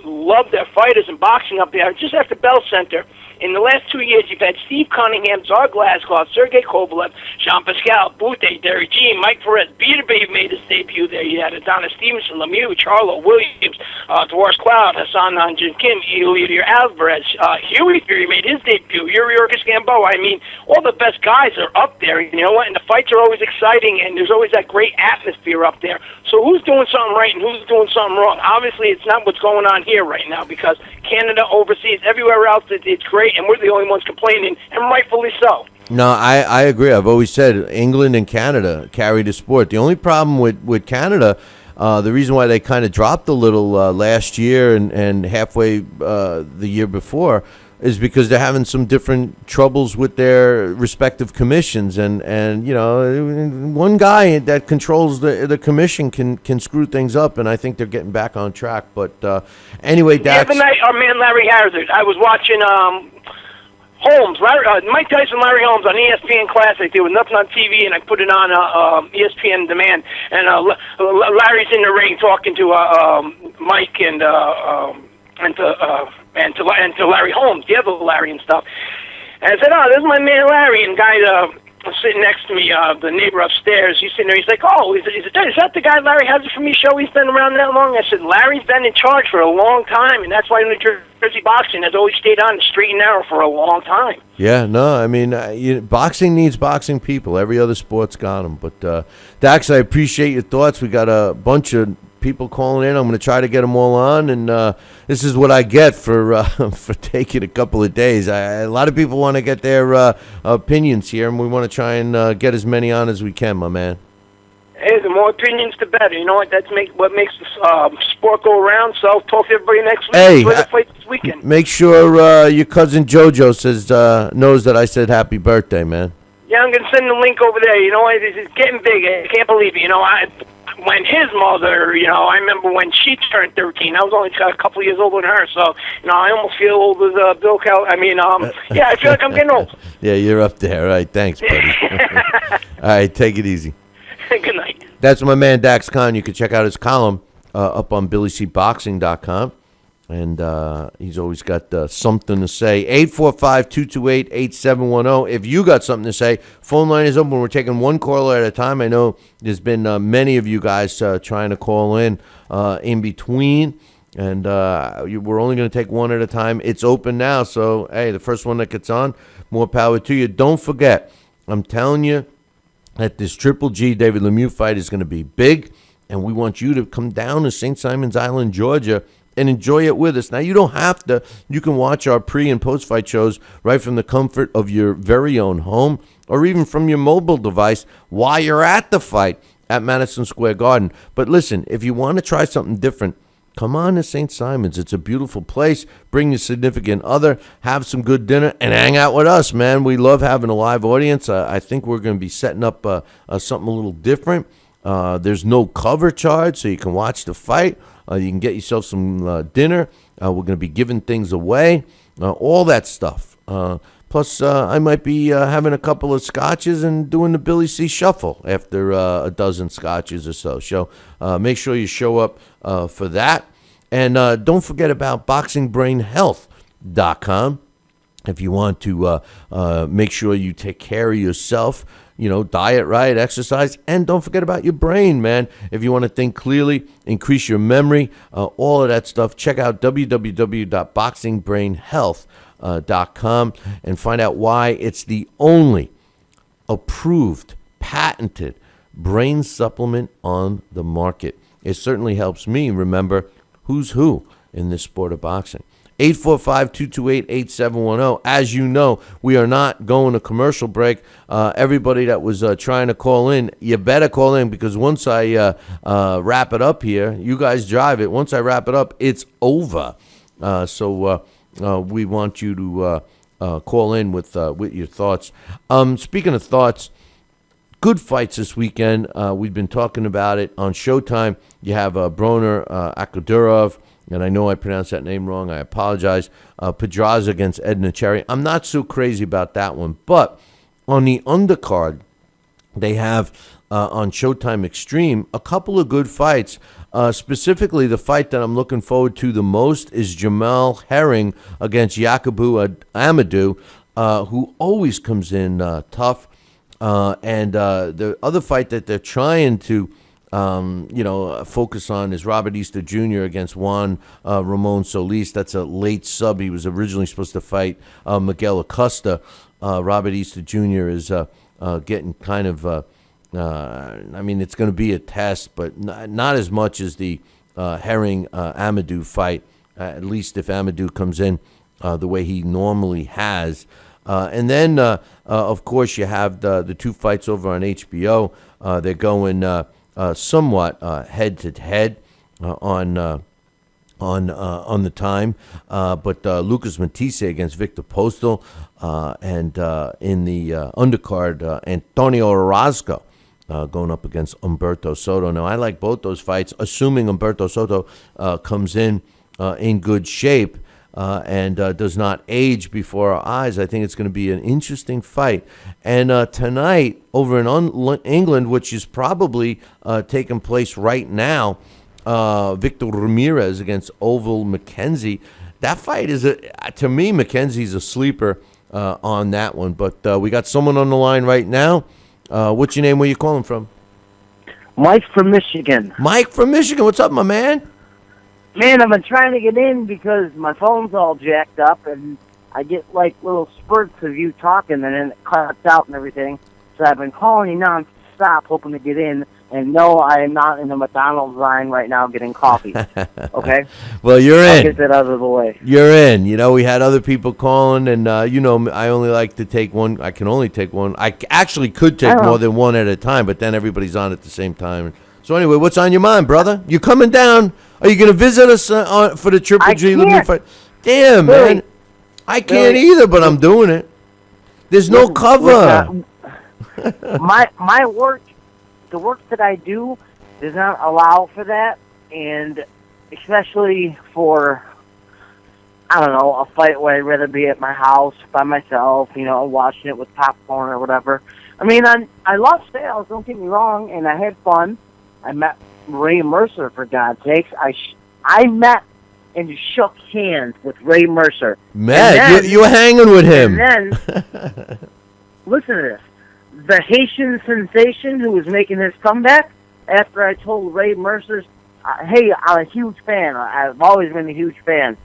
love their fighters and boxing up there. Just after Bell Center, in the last 2 years, you've had Steve Cunningham, Tsar Glazkov, Sergey Kovalev, Jean-Pascal, Bute, Derek Jean, Mike Perez, Beterbiev made his debut there. You had Adonis Stevenson, Lemieux, Charlo, Williams, Dwars Cloud, Hassan Nanjin Kim, Elior Alvarez, Huey Fury made his debut, Yuri Urkis Gamboa. I mean, all the best guys are up there. You know what? And the fights are always exciting, and there's always that great atmosphere up there. So who's doing something right and who's doing something wrong? Obviously, it's not what's going on here right now, because Canada, overseas, everywhere else, it's great, and we're the only ones complaining, and rightfully so. No, I agree. I've always said England and Canada carry the sport. The only problem with Canada, the reason why they kind of dropped a little last year and halfway the year before, is because they're having some different troubles with their respective commissions, and one guy that controls the commission can screw things up, and I think they're getting back on track. But anyway, Dax. The other night, our man Larry Hazard, I was watching Holmes, Mike Tyson, Larry Holmes on ESPN Classic. There was nothing on TV, and I put it on ESPN Demand. And Larry's in the ring talking to Mike and to Larry Holmes, the other Larry and stuff. And I said, "Oh, this is my man Larry." And guy sitting next to me, the neighbor upstairs, he's sitting there. He's like, "Oh, is that the guy Larry Hazard from your show? He's been around that long?" I said, "Larry's been in charge for a long time, and that's why New Jersey boxing has always stayed on the straight and narrow for a long time." Yeah, no, I mean, boxing needs boxing people. Every other sport's got them. But Dax, I appreciate your thoughts. We got a bunch of people calling in. I'm going to try to get them all on, and this is what I get for taking a couple of days. A lot of people want to get their opinions here, and we want to try and get as many on as we can, my man. Hey, the more opinions, the better. You know what? That's what makes the sport go around. So talk to everybody next week. Hey, Enjoy the fight this weekend. Make sure your cousin JoJo knows that I said happy birthday, man. Yeah, I'm going to send the link over there. You know what? It's getting big. I can't believe it. When his mother, I remember when she turned 13. I was only a couple of years older than her, so I almost feel old as Bill Cal. I mean, yeah, I feel like I'm getting old. Yeah, you're up there. All right, thanks, buddy. All right, take it easy. Good night. That's my man Dax Khan. You can check out his column up on BillyCBoxing.com. And he's always got something to say. 845-228-8710. If you got something to say, phone line is open. We're taking one caller at a time. I know there's been many of you guys trying to call in between. And we're only going to take one at a time. It's open now. So, hey, the first one that gets on, more power to you. Don't forget, I'm telling you that this Triple G David Lemieux fight is going to be big. And we want you to come down to St. Simon's Island, Georgia, and enjoy it with us. Now, you don't have to. You can watch our pre- and post-fight shows right from the comfort of your very own home or even from your mobile device while you're at the fight at Madison Square Garden. But listen, if you want to try something different, come on to St. Simon's. It's a beautiful place. Bring your significant other, have some good dinner, and hang out with us, man. We love having a live audience. I think we're going to be setting up something a little different. There's no cover charge, so you can watch the fight. You can get yourself some dinner. We're going to be giving things away, all that stuff. Plus, I might be having a couple of scotches and doing the Billy C Shuffle after a dozen scotches or so. So make sure you show up for that. And don't forget about BoxingBrainHealth.com. If you want to make sure you take care of yourself, diet right, exercise, and don't forget about your brain, man. If you want to think clearly, increase your memory, all of that stuff, check out www.boxingbrainhealth.com and find out why it's the only approved, patented brain supplement on the market. It certainly helps me remember who's who in this sport of boxing. 845-228-8710. As you know, we are not going to commercial break. Everybody that was trying to call in, you better call in, because once I wrap it up here, you guys drive it. Once I wrap it up, it's over. So we want you to call in with your thoughts. Speaking of thoughts, good fights this weekend. We've been talking about it on Showtime. You have Broner Allakhverdiev, and I know I pronounced that name wrong. I apologize. Pedraza against Edna Cherry. I'm not so crazy about that one. But on the undercard, they have on Showtime Extreme a couple of good fights. Specifically, the fight that I'm looking forward to the most is Jamal Herring against Yakubu Amadou, who always comes in tough. And the other fight that they're trying to focus on is Robert Easter Jr. against Juan Ramon Solis. That's a late sub. He was originally supposed to fight Miguel Acosta. Robert Easter Jr. is getting kind of, it's going to be a test, but not as much as the Herring Amadou fight, at least if Amadou comes in the way he normally has. And then, of course, you have the two fights over on HBO. They're going somewhat head-to-head on the time. But Lucas Matisse against Victor Postal, and in the undercard, Antonio Orozco going up against Humberto Soto. Now, I like both those fights, assuming Humberto Soto comes in good shape. And does not age before our eyes. I think it's going to be an interesting fight. And tonight, over in England, which is probably taking place right now, Victor Ramirez against Oval McKenzie. That fight is, to me, McKenzie's a sleeper on that one. But we got someone on the line right now. What's your name? Where you calling from? Mike from Michigan. Mike from Michigan. What's up, my man? Man, I've been trying to get in because my phone's all jacked up, and I get, like, little spurts of you talking, and then it cuts out and everything. So I've been calling you nonstop, hoping to get in, and no, I am not in the McDonald's line right now getting coffee. Okay? Well, you're in. I'll get that out of the way. You're in. We had other people calling, and, I only like to take one. I can only take one. I actually could take more than one at a time, but then everybody's on at the same time. So anyway, what's on your mind, brother? You coming down? Are you going to visit us for the Triple G Lemieux fight? Damn, man. I can't either, but I'm doing it. There's no cover. My work, the work that I do, does not allow for that, and especially for, I don't know, a fight where I'd rather be at my house by myself, watching it with popcorn or whatever. I mean, I love sales, don't get me wrong, and I had fun. I met Ray Mercer, for God's sakes. I met and shook hands with Ray Mercer. Man, you were hanging with him. And then, listen to this. The Haitian sensation who was making his comeback, after I told Ray Mercer, hey, I'm a huge fan. I've always been a huge fan.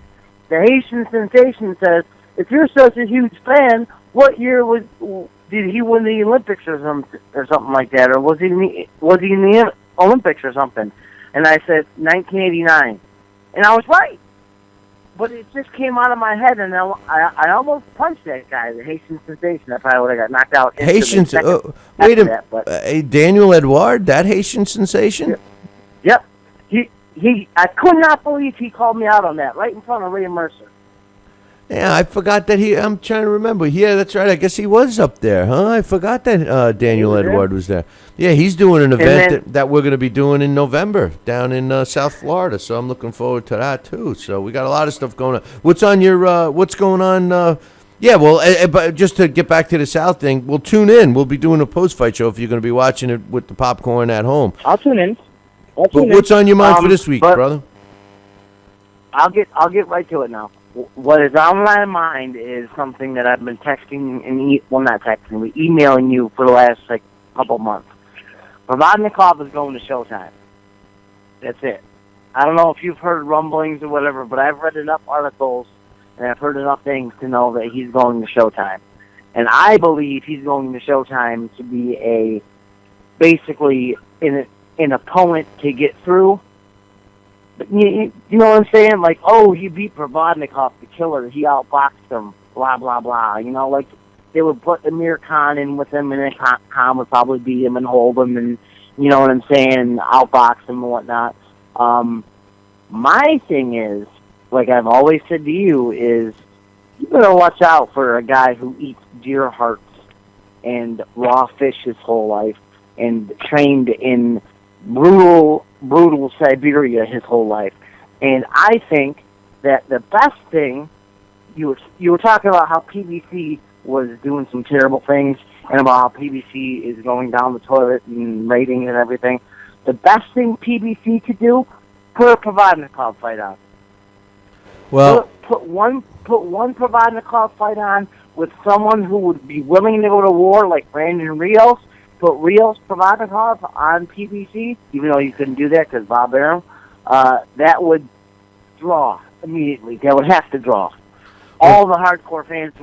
The Haitian sensation says, if you're such a huge fan, what year did he win the Olympics or something like that? Or was he in the Olympics or something? And I said, 1989. And I was right. But it just came out of my head, and I almost punched that guy, the Haitian Sensation. I probably would have got knocked out. Haitian, wait a minute. Daniel Edouard, that Haitian Sensation? Yep. I could not believe he called me out on that, right in front of Ray Mercer. Yeah, I forgot that I'm trying to remember. Yeah, that's right. I guess he was up there, huh? I forgot that Daniel Edouard was there. Yeah, he's doing an event that we're going to be doing in November down in South Florida. So I'm looking forward to that too. So we got a lot of stuff going on. What's on your? What's going on? Yeah, well, but just to get back to the South thing, we'll tune in. We'll be doing a post-fight show if you're going to be watching it with the popcorn at home. I'll tune in. But what's on your mind for this week, brother? I'll get right to it now. What is on my mind is something that I've been texting and not texting, but emailing you for the last couple months. Provodnikov is going to Showtime. That's it. I don't know if you've heard rumblings or whatever, but I've read enough articles and I've heard enough things to know that he's going to Showtime. And I believe he's going to Showtime to be basically an opponent to get through. But you know what I'm saying? Like, oh, he beat Provodnikov, the killer. He outboxed him, blah, blah, blah. You know, like, they would put Amir Khan in with him, and then Khan would probably beat him and hold him, and, you know what I'm saying, outbox him and whatnot. My thing is, like I've always said to you, is you better watch out for a guy who eats deer hearts and raw fish his whole life and trained in brutal Siberia his whole life. And I think that the best thing, you were talking about how PBC was doing some terrible things and about how PBC is going down the toilet and ratings and everything. The best thing PBC could do, put a Provodnikov fight on. Well, put one Provodnikov fight on with someone who would be willing to go to war, like Brandon Rios. Put Rios Provodnikov on PBC, even though you couldn't do that because Bob Arum. That would draw immediately. That would have to draw. All the hardcore fans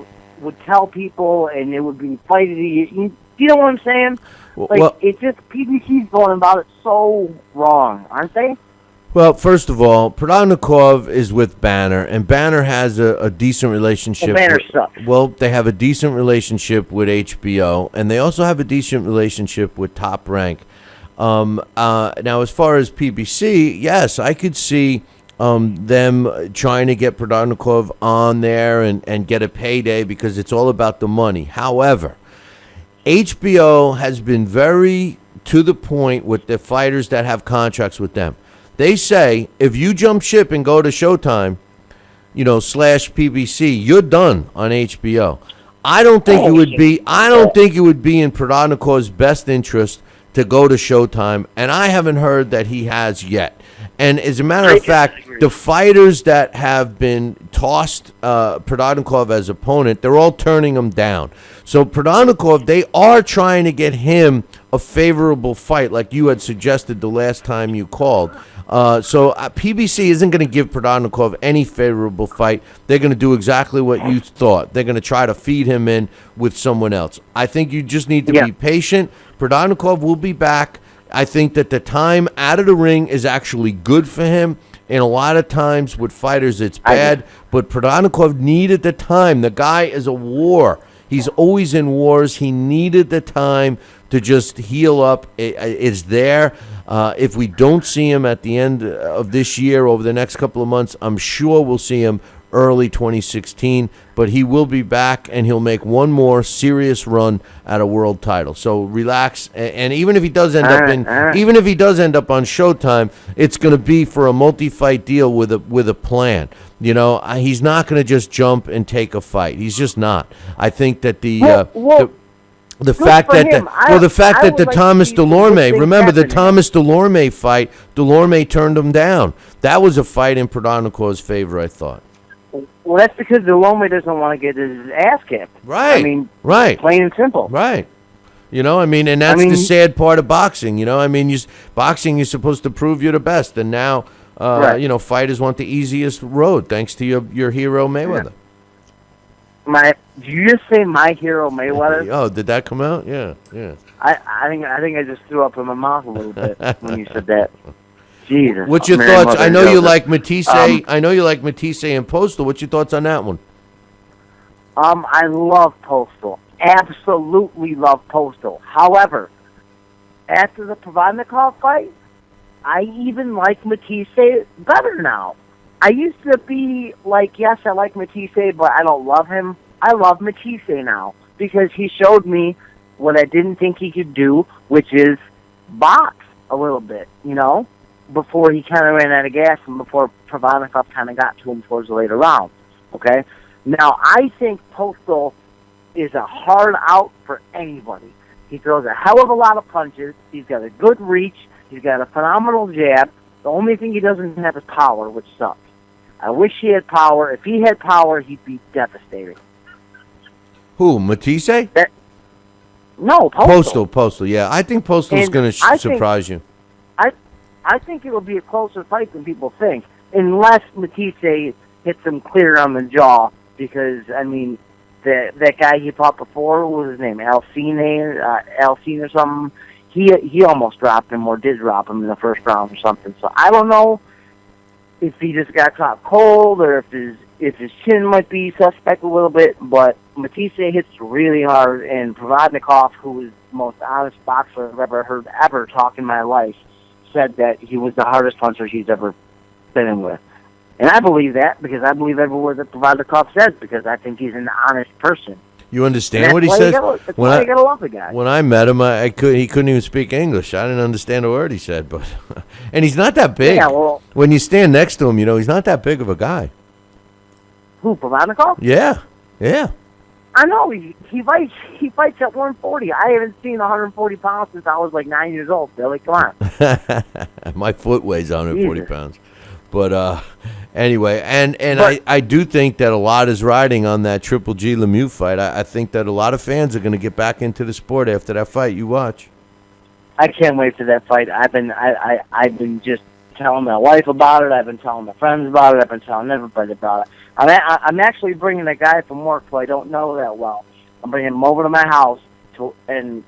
would tell people, and it would be fighting. You know what I'm saying? It's just PBC's going about it so wrong, aren't they? Well, first of all, Provodnikov is with Banner, and Banner has a decent relationship. Well, Banner sucks. Well, they have a decent relationship with HBO, and they also have a decent relationship with Top Rank. Now, as far as PBC, yes, I could see them trying to get Provodnikov on there and get a payday because it's all about the money. However, HBO has been very to the point with the fighters that have contracts with them. They say if you jump ship and go to Showtime, / PBC, you're done on HBO. I don't think it would be. I don't think it would be in Provodnikov's best interest to go to Showtime, and I haven't heard that he has yet. And as a matter of fact, the fighters that have been tossed Provodnikov as opponent, they're all turning him down. So Provodnikov, they are trying to get him a favorable fight, like you had suggested the last time you called. So PBC isn't going to give Provodnikov any favorable fight. They're going to do exactly what you thought. They're going to try to feed him in with someone else. I think you just need to be patient. Provodnikov will be back. I think that the time out of the ring is actually good for him. And a lot of times with fighters, it's bad. But Provodnikov needed the time. The guy is a war. He's always in wars. He needed the time to just heal up. It's there. If we don't see him at the end of this year, over the next couple of months, I'm sure we'll see him early 2016. But he will be back, and he'll make one more serious run at a world title. So relax. And even if he does end up on Showtime, it's going to be for a multi-fight deal with a plan. He's not going to just jump and take a fight. He's just not. I think that the fact that the Thomas Delorme, remember the Thomas Delorme fight, Delorme turned him down. That was a fight in Provodnikov's favor, I thought. Well, that's because Delorme doesn't want to get his ass kicked. Right. I mean, right. Plain and simple. Right. And that's the sad part of boxing. Boxing, you're supposed to prove you're the best, and now, fighters want the easiest road, thanks to your hero Mayweather. Did you just say my hero Mayweather? Oh, did that come out? Yeah. I think I just threw up in my mouth a little bit when you said that. Jesus. What's your Mary thoughts? Mother I know you Joseph. like Matisse. I know you like Matisse and Postal. What's your thoughts on that one? I love Postal. Absolutely love Postal. However, after the Provodnikov fight, I even like Matisse better now. I used to be like, yes, I like Matisse, but I don't love him. I love Matisse now because he showed me what I didn't think he could do, which is box a little bit, before he kind of ran out of gas and before Provodnikov kind of got to him towards the later rounds, okay? Now, I think Postal is a hard out for anybody. He throws a hell of a lot of punches. He's got a good reach. He's got a phenomenal jab. The only thing he doesn't have is power, which sucks. I wish he had power. If he had power, he'd be devastating. Who, Matisse? No, Postal. Postal, yeah. I think Postal's going to surprise you. I think it'll be a closer fight than people think, unless Matisse hits him clear on the jaw, because, that guy he fought before, what was his name, Alcine or something, he almost dropped him, or did drop him in the first round or something. So I don't know if he just got caught cold, or if his chin might be suspect a little bit, but Matisse hits really hard, and Provodnikov, who is the most honest boxer I've ever heard talk in my life, said that he was the hardest puncher he's ever been in with. And I believe that, because I believe every word that Provodnikov says, because I think he's an honest person. You understand what he says? That's why you gotta love the guy. When I met him, he couldn't even speak English. I didn't understand a word he said, but and he's not that big. Yeah, well, when you stand next to him, he's not that big of a guy. Who, Provodnikov? Yeah. I know, he fights at 140. I haven't seen 140 pounds since I was like 9 years old, Billy. Come on. My foot weighs 140 pounds. But anyway, I do think that a lot is riding on that Triple G Lemieux fight. I think that a lot of fans are going to get back into the sport after that fight. You watch. I can't wait for that fight. I've been just telling my wife about it. I've been telling my friends about it. I've been telling everybody about it. I'm actually bringing a guy from work who I don't know that well. I'm bringing him over to my house, and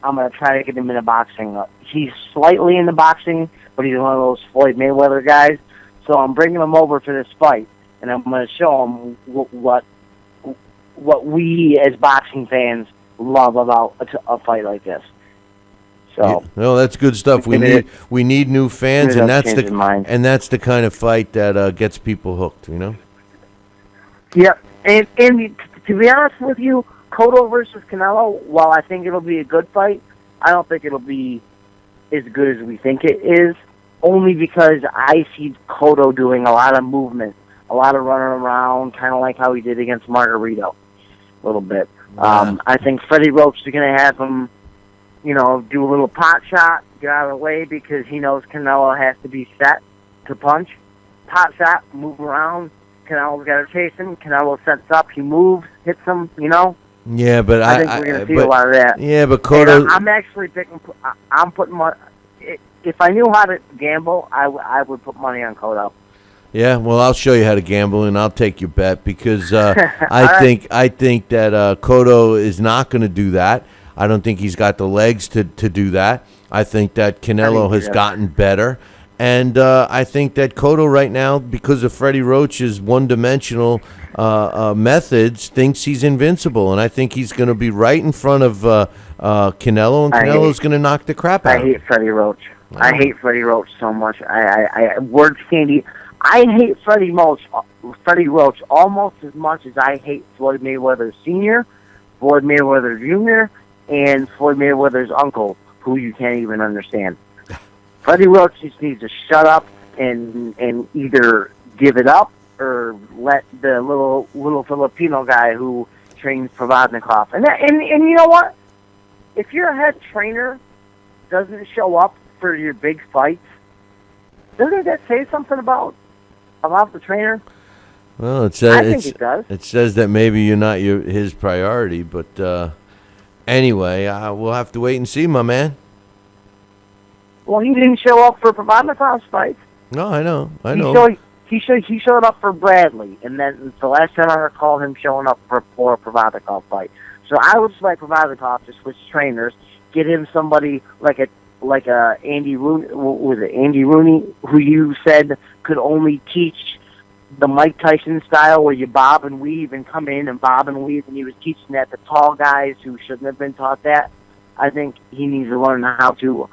I'm going to try to get him into boxing. He's slightly into boxing, but he's one of those Floyd Mayweather guys. So I'm bringing him over for this fight, and I'm going to show him what we as boxing fans love about a fight like this. So, yeah. No, that's good stuff. We need new fans, and that's the kind of fight that gets people hooked. Yeah, and to be honest with you, Cotto versus Canelo, while I think it'll be a good fight, I don't think it'll be as good as we think it is, only because I see Cotto doing a lot of movement, a lot of running around, kind of like how he did against Margarito a little bit. Yeah. I think Freddie Roach is going to have him, do a little pot shot, get out of the way, because he knows Canelo has to be set to punch. Pot shot, move around. Canelo's got to chase him. Canelo sets up, he moves, hits him, Yeah, but I think we're going to see a lot of that. Yeah, but Cotto... I'm actually I'm putting money... If I knew how to gamble, I would put money on Cotto. Yeah, well, I'll show you how to gamble, and I'll take your bet, because I think that Cotto is not going to do that. I don't think he's got the legs to do that. I think that Canelo has gotten better. And I think that Cotto right now, because of Freddie Roach's one-dimensional methods, thinks he's invincible. And I think he's going to be right in front of Canelo, and Canelo's going to knock the crap out of him. I hate Freddie Roach. I hate Freddie Roach so much. Words can't eat. I hate Freddie Roach almost as much as I hate Floyd Mayweather Sr., Floyd Mayweather Jr., and Floyd Mayweather's uncle, who you can't even understand. Freddie Roach just needs to shut up and either give it up or let the little Filipino guy who trains Provodnikov. And you know what? If your head trainer doesn't show up for your big fights, doesn't that say something about the trainer? Well, I think it does. It says that maybe you're not his priority, but anyway, we'll have to wait and see, my man. Well, he didn't show up for Provodnikov's fight. No, I know. He showed up for Bradley, and then the last time I recall him showing up for a Provodnikov fight. So I would just like Provodnikov to switch trainers, get him somebody like like Andy Rooney, was it Andy Rooney, who you said could only teach the Mike Tyson style where you bob and weave and come in and bob and weave, and he was teaching that to tall guys who shouldn't have been taught that. I think he needs to learn how to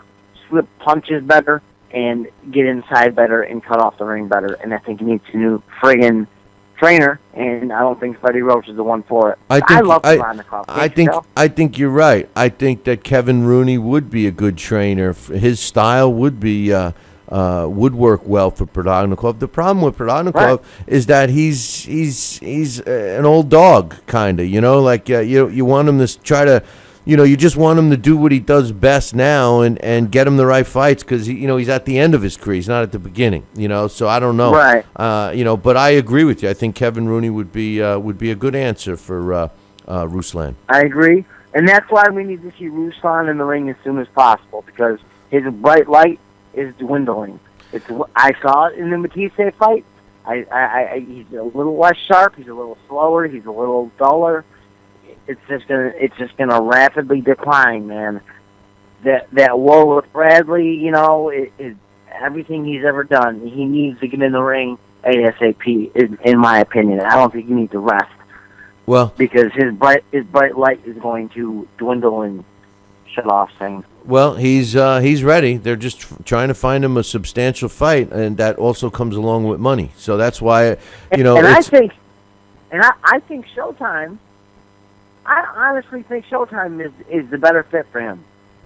slip punches better and get inside better and cut off the ring better, and I think he needs a new friggin' trainer, and I don't think Freddie Roach is the one for it. I love Provodnikov. I think you're right. I think that Kevin Rooney would be a good trainer. His style would be would work well for Provodnikov. The problem with Provodnikov is that he's an old dog, kind of. You know, like you want him to try to. You know, you just want him to do what he does best now and get him the right fights because, he's at the end of his career. He's not at the beginning, so I don't know. Right. But I agree with you. I think Kevin Rooney would be a good answer for Ruslan. I agree. And that's why we need to see Ruslan in the ring as soon as possible because his bright light is dwindling. I saw it in the Matisse fight. He's a little less sharp. He's a little slower. He's a little duller. It's just gonna rapidly decline, man. That war with Bradley, is everything he's ever done. He needs to get in the ring ASAP, in my opinion. I don't think he needs to rest. Well, because his bright light is going to dwindle and shut off things. Well, he's ready. They're just trying to find him a substantial fight, and that also comes along with money. So that's why, I think Showtime. I honestly think Showtime is the better fit for him.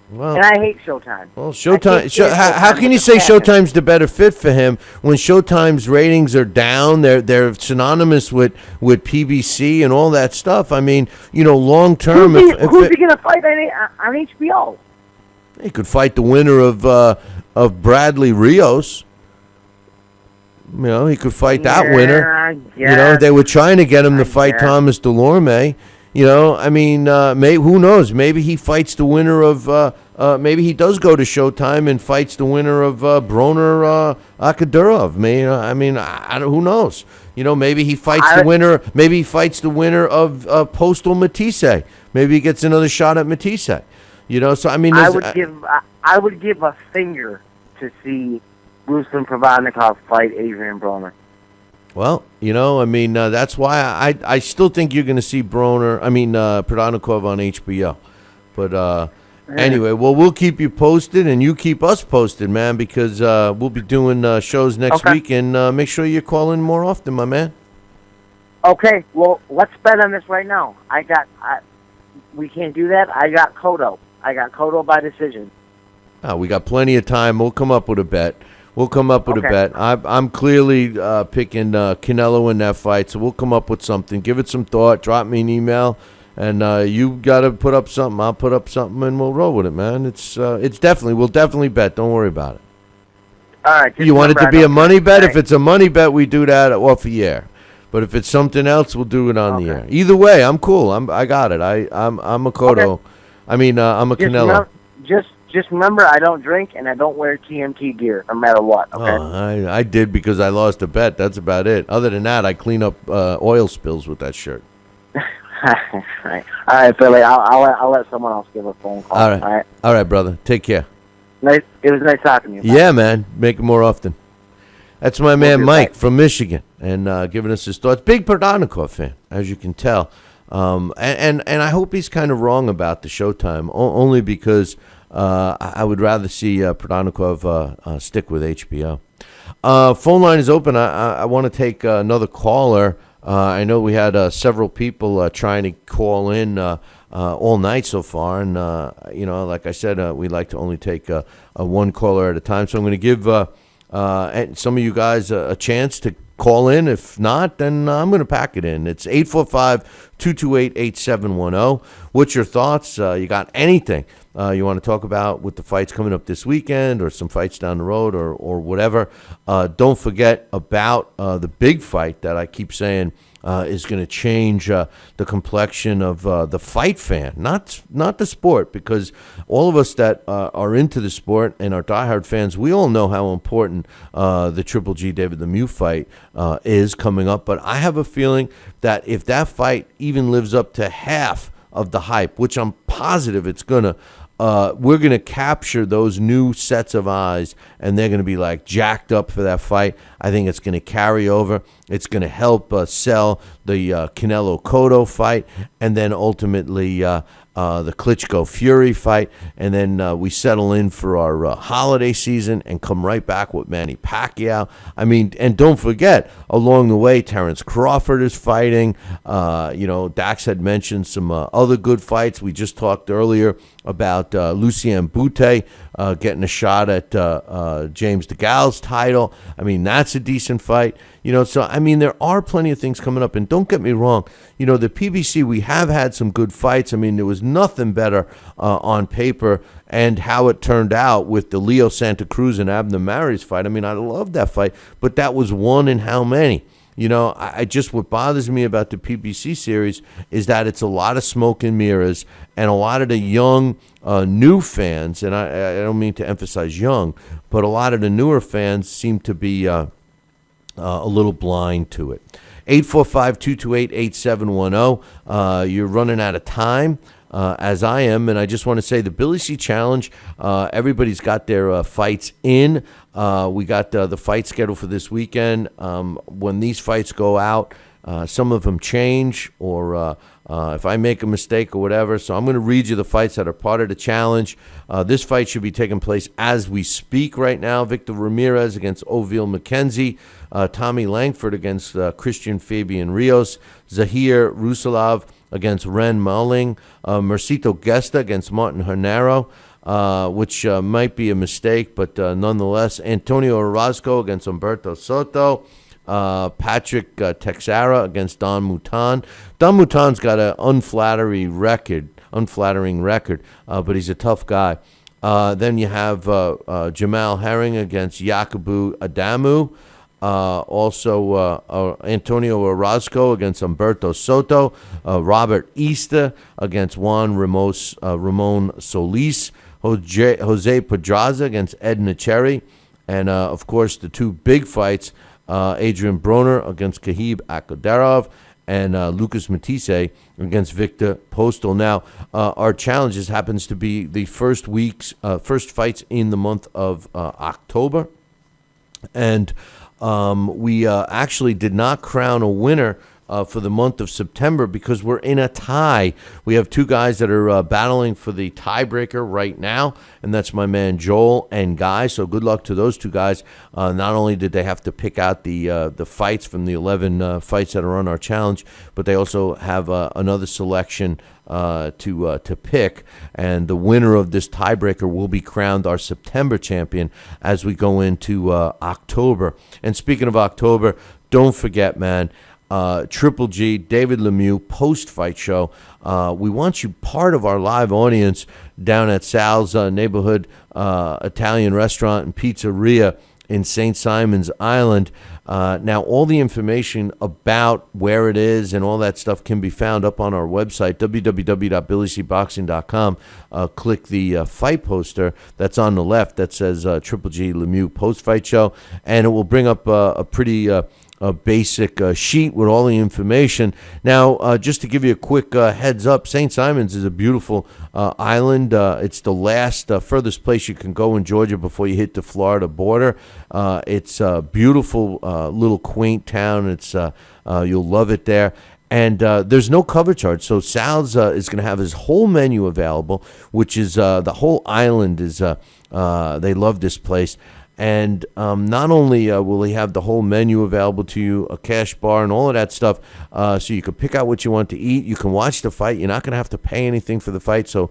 Well, and I hate Showtime. Well, how can you say Showtime's the better fit for him when Showtime's ratings are down? They're synonymous with PBC and all that stuff. I mean, long term. Who's he going to fight on HBO? He could fight the winner of Bradley Rios. He could fight that winner. They were trying to get him to fight Thomas Delorme. Who knows? Maybe he fights the winner of. Maybe he does go to Showtime and fights the winner of Broner Akhdurov. Who knows? Maybe he fights the winner. Maybe he fights the winner of Postal Matisse. Maybe he gets another shot at Matisse. So I would give a finger to see Ruslan Provodnikov fight Adrien Broner. Well, that's why I still think you're going to see Provodnikov on HBO. But anyway, we'll keep you posted, and you keep us posted, man, because we'll be doing shows next week, and make sure you call in more often, my man. Okay, well, let's bet on this right now. We can't do that. I got Cotto. By decision. Oh, we got plenty of time. We'll come up with a bet. A bet. I'm clearly picking Canelo in that fight, so we'll come up with something. Give it some thought. Drop me an email, and you got to put up something. I'll put up something, and we'll roll with it, man. We'll definitely bet. Don't worry about it. All right. You want it to be a money bet? Right. If it's a money bet, we do that off the air. But if it's something else, we'll do it on the air. Either way, I'm cool. I got it. I'm a Cotto. Okay. I'm a Canelo. Just remember, I don't drink and I don't wear TMT gear, no matter what. Okay. Oh, I did because I lost a bet. That's about it. Other than that, I clean up oil spills with that shirt. All right, Billy. I'll let someone else give a phone call. All right, brother. Take care. It was nice talking to you. Yeah, man. Make it more often. That's my man Mike from Michigan, and giving us his thoughts. Big Provodnikov fan, as you can tell. And I hope he's kind of wrong about the Showtime, only because I would rather see Provodnikov stick with HBO. Phone line is open. I want to take another caller. I know we had several people trying to call in all night so far, and like I said, we like to only take one caller at a time. So I'm going to give some of you guys a chance to call in. If not, then I'm going to pack it in. It's 845-228-8710. What's your thoughts? You got anything you want to talk about with the fights coming up this weekend or some fights down the road or whatever? Don't forget about the big fight that I keep saying is going to change the complexion of the fight fan, not the sport, because all of us that are into the sport and are diehard fans, we all know how important the Triple G David Lemieux fight is coming up. But I have a feeling that if that fight even lives up to half of the hype, which I'm positive it's gonna, we're going to capture those new sets of eyes, and they're going to be like jacked up for that fight. I think it's going to carry over. It's going to help sell the Canelo Cotto fight, and then ultimately the Klitschko Fury fight, and then we settle in for our holiday season and come right back with Manny Pacquiao. I mean, and don't forget, along the way, Terrence Crawford is fighting. Dax had mentioned some other good fights. We just talked earlier about Lucien Boutte getting a shot at James DeGale's title. I mean, that's a decent fight. So, I mean, there are plenty of things coming up. And don't get me wrong, the PBC, we have had some good fights. I mean, there was nothing better on paper and how it turned out with the Leo Santa Cruz and Abner Maris fight. I mean, I loved that fight, but that was one in how many? I just, what bothers me about the PBC series is that it's a lot of smoke and mirrors, and a lot of the young, new fans, and I don't mean to emphasize young, but a lot of the newer fans seem to be a little blind to it. 845-228-8710. You're running out of time, as I am, and I just want to say the Billy C Challenge, everybody's got their fights in. We got the fight schedule for this weekend. When these fights go out, some of them change, or if I make a mistake or whatever. So I'm going to read you the fights that are part of the challenge. This fight should be taking place as we speak right now. Victor Ramirez against Ovil McKenzie. Tommy Langford against Christian Fabian Rios. Zahir Rusalov against Ren Malling. Mercito Gesta against Martin Hernero, which might be a mistake, but nonetheless. Antonio Orozco against Humberto Soto. Patrick Texera against Don Mutan. Don Mutan's got an unflattering record, but he's a tough guy. Then you have Jamal Herring against Yakubu Adamu. Also, Antonio Orozco against Humberto Soto. Robert Easter against Juan Ramon Solis. Jose Pedraza against Edna Cherry. And, of course, the two big fights, Adrien Broner against Khabib Allakhverdiev, and Lucas Matisse against Victor Postal. Now, our challenges happens to be the first fights in the month of October. And we actually did not crown a winner for the month of September because we're in a tie. We have two guys that are battling for the tiebreaker right now, and that's my man Joel and Guy. So good luck to those two guys. Not only did they have to pick out the fights from the 11 fights that are on our challenge, but they also have another selection to pick, and the winner of this tiebreaker will be crowned our September champion as we go into October. And speaking of October, don't forget, man, Triple G, David Lemieux, post-fight show. We want you part of our live audience down at Sal's neighborhood Italian restaurant and pizzeria in St. Simon's Island. Now, all the information about where it is and all that stuff can be found up on our website, www.billycboxing.com. Click the fight poster that's on the left that says Triple G Lemieux post-fight show, and it will bring up a pretty basic sheet with all the information. Now, just to give you a quick heads up, St. Simon's is a beautiful island. It's the last furthest place you can go in Georgia before you hit the Florida border. It's a beautiful little quaint town. It's you'll love it there. And there's no cover charge. So Sal's is going to have his whole menu available, which is the whole island is, they love this place. And not only will he have the whole menu available to you, a cash bar and all of that stuff, so you can pick out what you want to eat. You can watch the fight. You're not going to have to pay anything for the fight. So,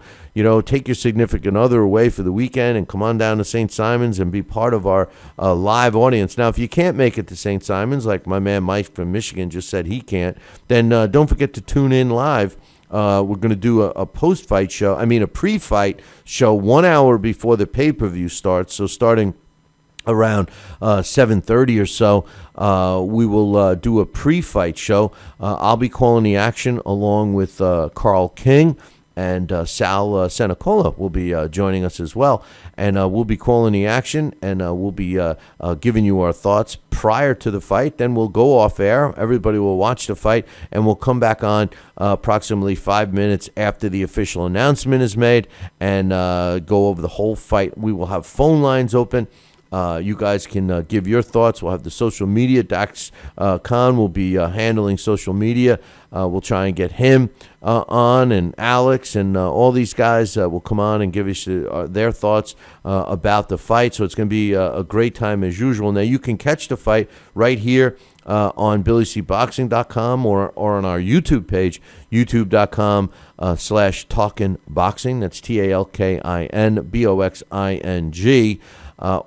take your significant other away for the weekend and come on down to St. Simon's and be part of our live audience. Now, if you can't make it to St. Simon's, like my man Mike from Michigan just said he can't, then don't forget to tune in live. We're going to do a post-fight show, a pre-fight show 1 hour before the pay-per-view starts. So starting around 7:30 or so, we will do a pre-fight show. I'll be calling the action along with Carl King, and Sal Senecola will be joining us as well. And we'll be calling the action, and we'll be giving you our thoughts prior to the fight. Then we'll go off air. Everybody will watch the fight, and we'll come back on approximately 5 minutes after the official announcement is made and go over the whole fight. We will have phone lines open. You guys can give your thoughts. We'll have the social media. Dax Khan will be handling social media. We'll try and get him on, and Alex and all these guys will come on and give us their thoughts about the fight. So it's going to be a great time as usual. Now, you can catch the fight right here on BillyCBoxing.com or on our YouTube page, youtube.com/talkinboxing. That's TALKINBOXING.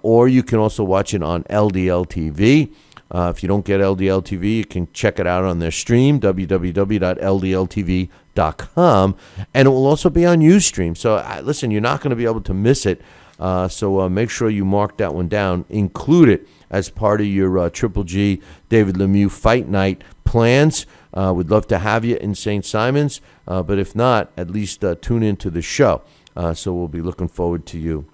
Or you can also watch it on LDL TV. If you don't get LDL TV, you can check it out on their stream, www.ldltv.com. And it will also be on Ustream. So, listen, you're not going to be able to miss it. So make sure you mark that one down. Include it as part of your Triple G David Lemieux Fight Night plans. We'd love to have you in St. Simons. But if not, at least tune into the show. So we'll be looking forward to you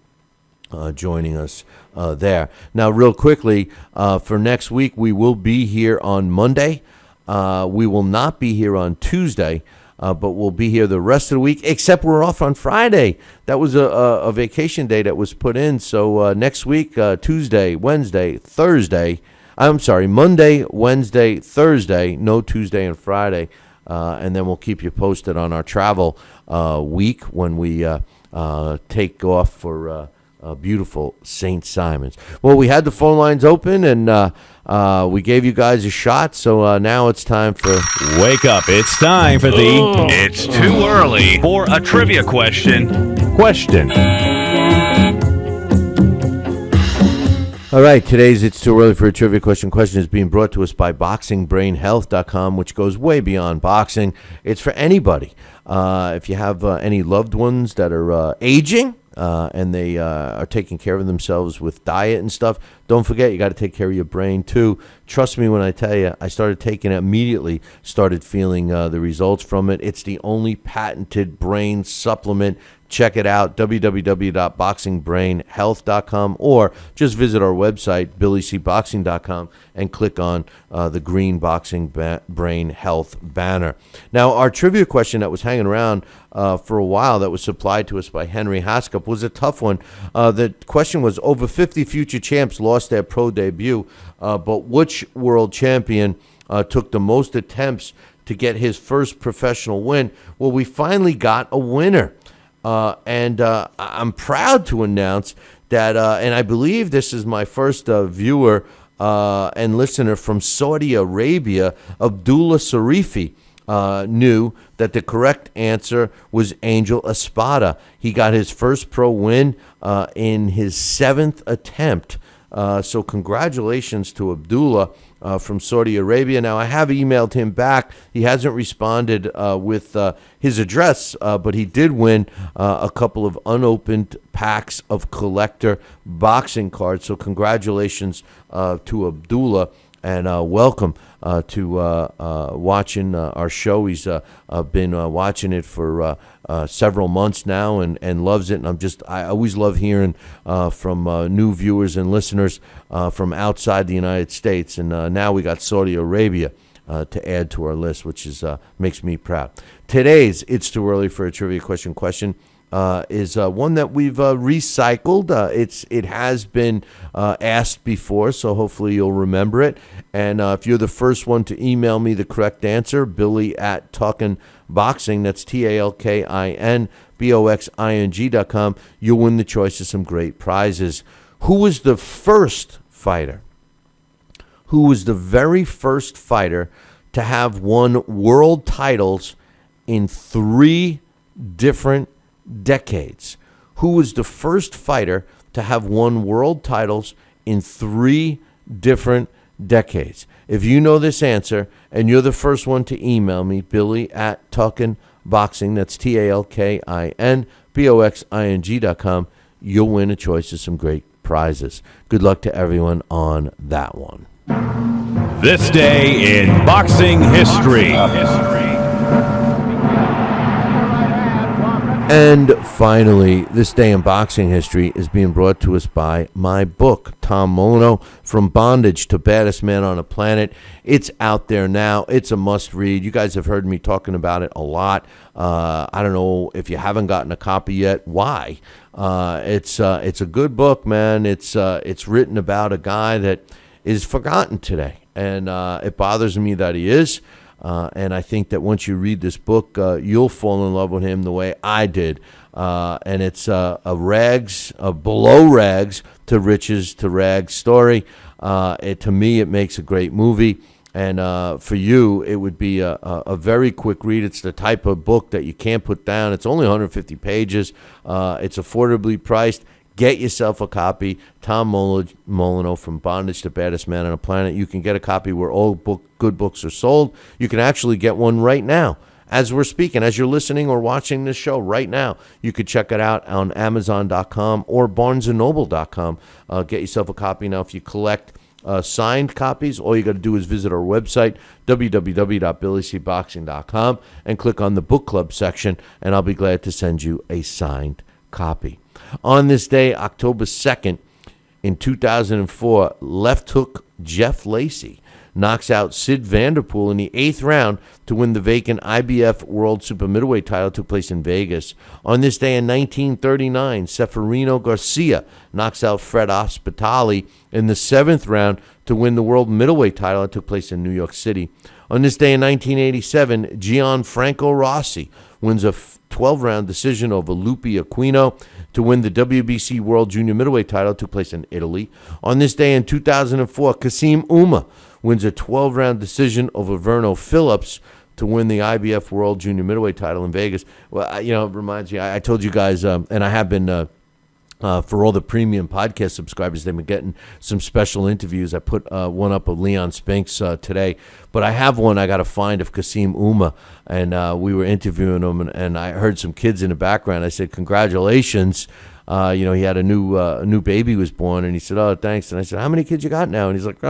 joining us there. Now, real quickly, for next week, we will be here on Monday. We will not be here on Tuesday, but we'll be here the rest of the week, except we're off on Friday. That was a vacation day that was put in. So next week, Tuesday, Wednesday, Thursday. I'm sorry, Monday, Wednesday, Thursday, no Tuesday and Friday. And then we'll keep you posted on our travel week when we take off for beautiful St. Simons. Well, we had the phone lines open, and we gave you guys a shot, so now it's time for... Wake up. It's time for the... It's too early for a trivia question. All right, today's It's Too Early for a Trivia Question is being brought to us by BoxingBrainHealth.com, which goes way beyond boxing. It's for anybody. If you have any loved ones that are aging, and they are taking care of themselves with diet and stuff, don't forget you got to take care of your brain too. Trust me when I tell you, I started taking it immediately, started feeling the results from it. It's the only patented brain supplement. Check it out, www.boxingbrainhealth.com, or just visit our website, BillyCBoxing.com, and click on the green Boxing Brain Health banner. Now, our trivia question that was hanging around for a while that was supplied to us by Henry Haskup was a tough one. The question was, over 50 future champs lost their pro debut, but which world champion took the most attempts to get his first professional win? Well, we finally got a winner. And I'm proud to announce that, and I believe this is my first viewer and listener from Saudi Arabia, Abdullah Sarifi, knew that the correct answer was Angel Espada. He got his first pro win in his 7th attempt. So congratulations to Abdullah from Saudi Arabia. Now, I have emailed him back. He hasn't responded with his address, but he did win a couple of unopened packs of collector boxing cards. So congratulations to Abdullah, and welcome to watching our show. He's been watching it for several months now and loves it. And I always love hearing from new viewers and listeners from outside the United States. And now we got Saudi Arabia to add to our list, which is makes me proud. Today's It's Too Early for a Trivia Question is one that we've recycled. It has been asked before, so hopefully you'll remember it. And if you're the first one to email me the correct answer, Billy@TalkinBoxing, that's TalkinBoxing.com, you'll win the choice of some great prizes. Who was the first fighter? Who was the very first fighter to have won world titles in 3 different decades? Who was the first fighter to have won world titles in 3 different decades? If you know this answer and you're the first one to email me, Billy@TalkinBoxing, that's TalkinBoxing.com, you'll win a choice of some great prizes. Good luck to everyone on that one. This day in boxing history. And finally, this day in boxing history is being brought to us by my book, Tom Molyneux, From Bondage to Baddest Man on the Planet. It's out there now. It's a must-read. You guys have heard me talking about it a lot. I don't know if you haven't gotten a copy yet. Why? It's a good book, man. It's written about a guy that is forgotten today, and it bothers me that he is. And I think that once you read this book, you'll fall in love with him the way I did. And it's a below rags to riches to rags story. To me, it makes a great movie. And for you, it would be a very quick read. It's the type of book that you can't put down. It's only 150 pages. It's affordably priced. Get yourself a copy. Tom Molyneux, From Bondage to Baddest Man on the Planet. You can get a copy where all good books are sold. You can actually get one right now. As we're speaking, as you're listening or watching this show right now, you could check it out on Amazon.com or BarnesandNoble.com. Get yourself a copy. Now, if you collect signed copies, all you got to do is visit our website, www.billycboxing.com, and click on the book club section, and I'll be glad to send you a signed copy. On this day, October 2nd, in 2004, left hook Jeff Lacey knocks out Sid Vanderpool in the 8th round to win the vacant IBF World Super Middleweight title. Took place in Vegas. On this day in 1939, Seferino Garcia knocks out Fred Ospitali in the 7th round to win the World Middleweight title. It took place in New York City. On this day in 1987, Gianfranco Rossi wins a 12-round decision over Lupe Aquino to win the WBC World Junior Middleweight title. It took place in Italy. On this day in 2004, Kasim Uma wins a 12-round decision over Verno Phillips to win the IBF World Junior Middleweight title in Vegas. Well, it reminds me, I told you guys, and I have been, for all the premium podcast subscribers, they've been getting some special interviews. I put one up of Leon Spinks today, but I have one I got to find of Kasim Uma, and we were interviewing him, and I heard some kids in the background. I said, congratulations. He had a new baby was born, and he said, oh, thanks. And I said, how many kids you got now? And he's like,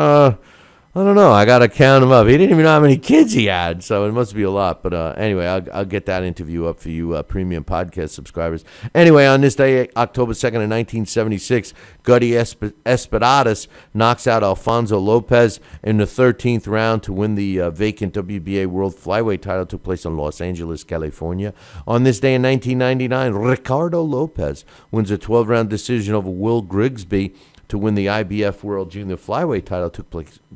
I don't know. I got to count them up. He didn't even know how many kids he had, so it must be a lot. But anyway, I'll get that interview up for you premium podcast subscribers. Anyway, on this day, October 2nd of 1976, Gutty Espadadas knocks out Alfonso Lopez in the 13th round to win the vacant WBA World Flyweight title. It took place in Los Angeles, California. On this day in 1999, Ricardo Lopez wins a 12-round decision over Will Grigsby to win the IBF World Junior Flyweight title. Took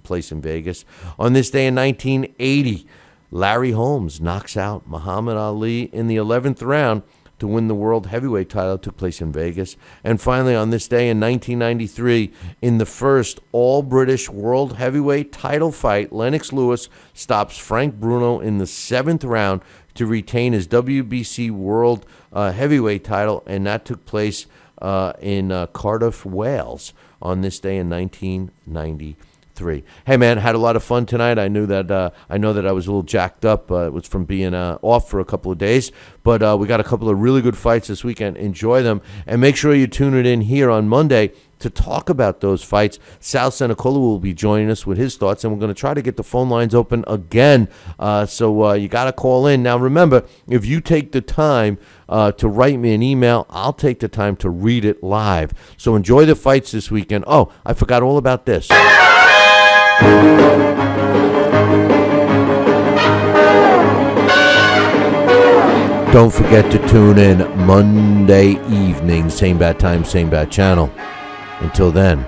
place in Vegas. On this day in 1980, Larry Holmes knocks out Muhammad Ali in the 11th round to win the World Heavyweight title. Took place in Vegas. And finally, on this day in 1993, in the first all-British World Heavyweight title fight, Lennox Lewis stops Frank Bruno in the 7th round to retain his WBC World Heavyweight title, and that took place in Cardiff, Wales, on this day in 1993. Hey, man, had a lot of fun tonight. I know that I was a little jacked up. It was from being off for a couple of days, but we got a couple of really good fights this weekend. Enjoy them, and make sure you tune it in here on Monday to talk about those fights. Sal Senecola will be joining us with his thoughts, and we're going to try to get the phone lines open again. So you got to call in. Now, remember, if you take the time to write me an email, I'll take the time to read it live. So enjoy the fights this weekend. Oh, I forgot all about this. Don't forget to tune in Monday evening, same bad time, same bad channel. Until then,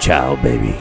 ciao, baby.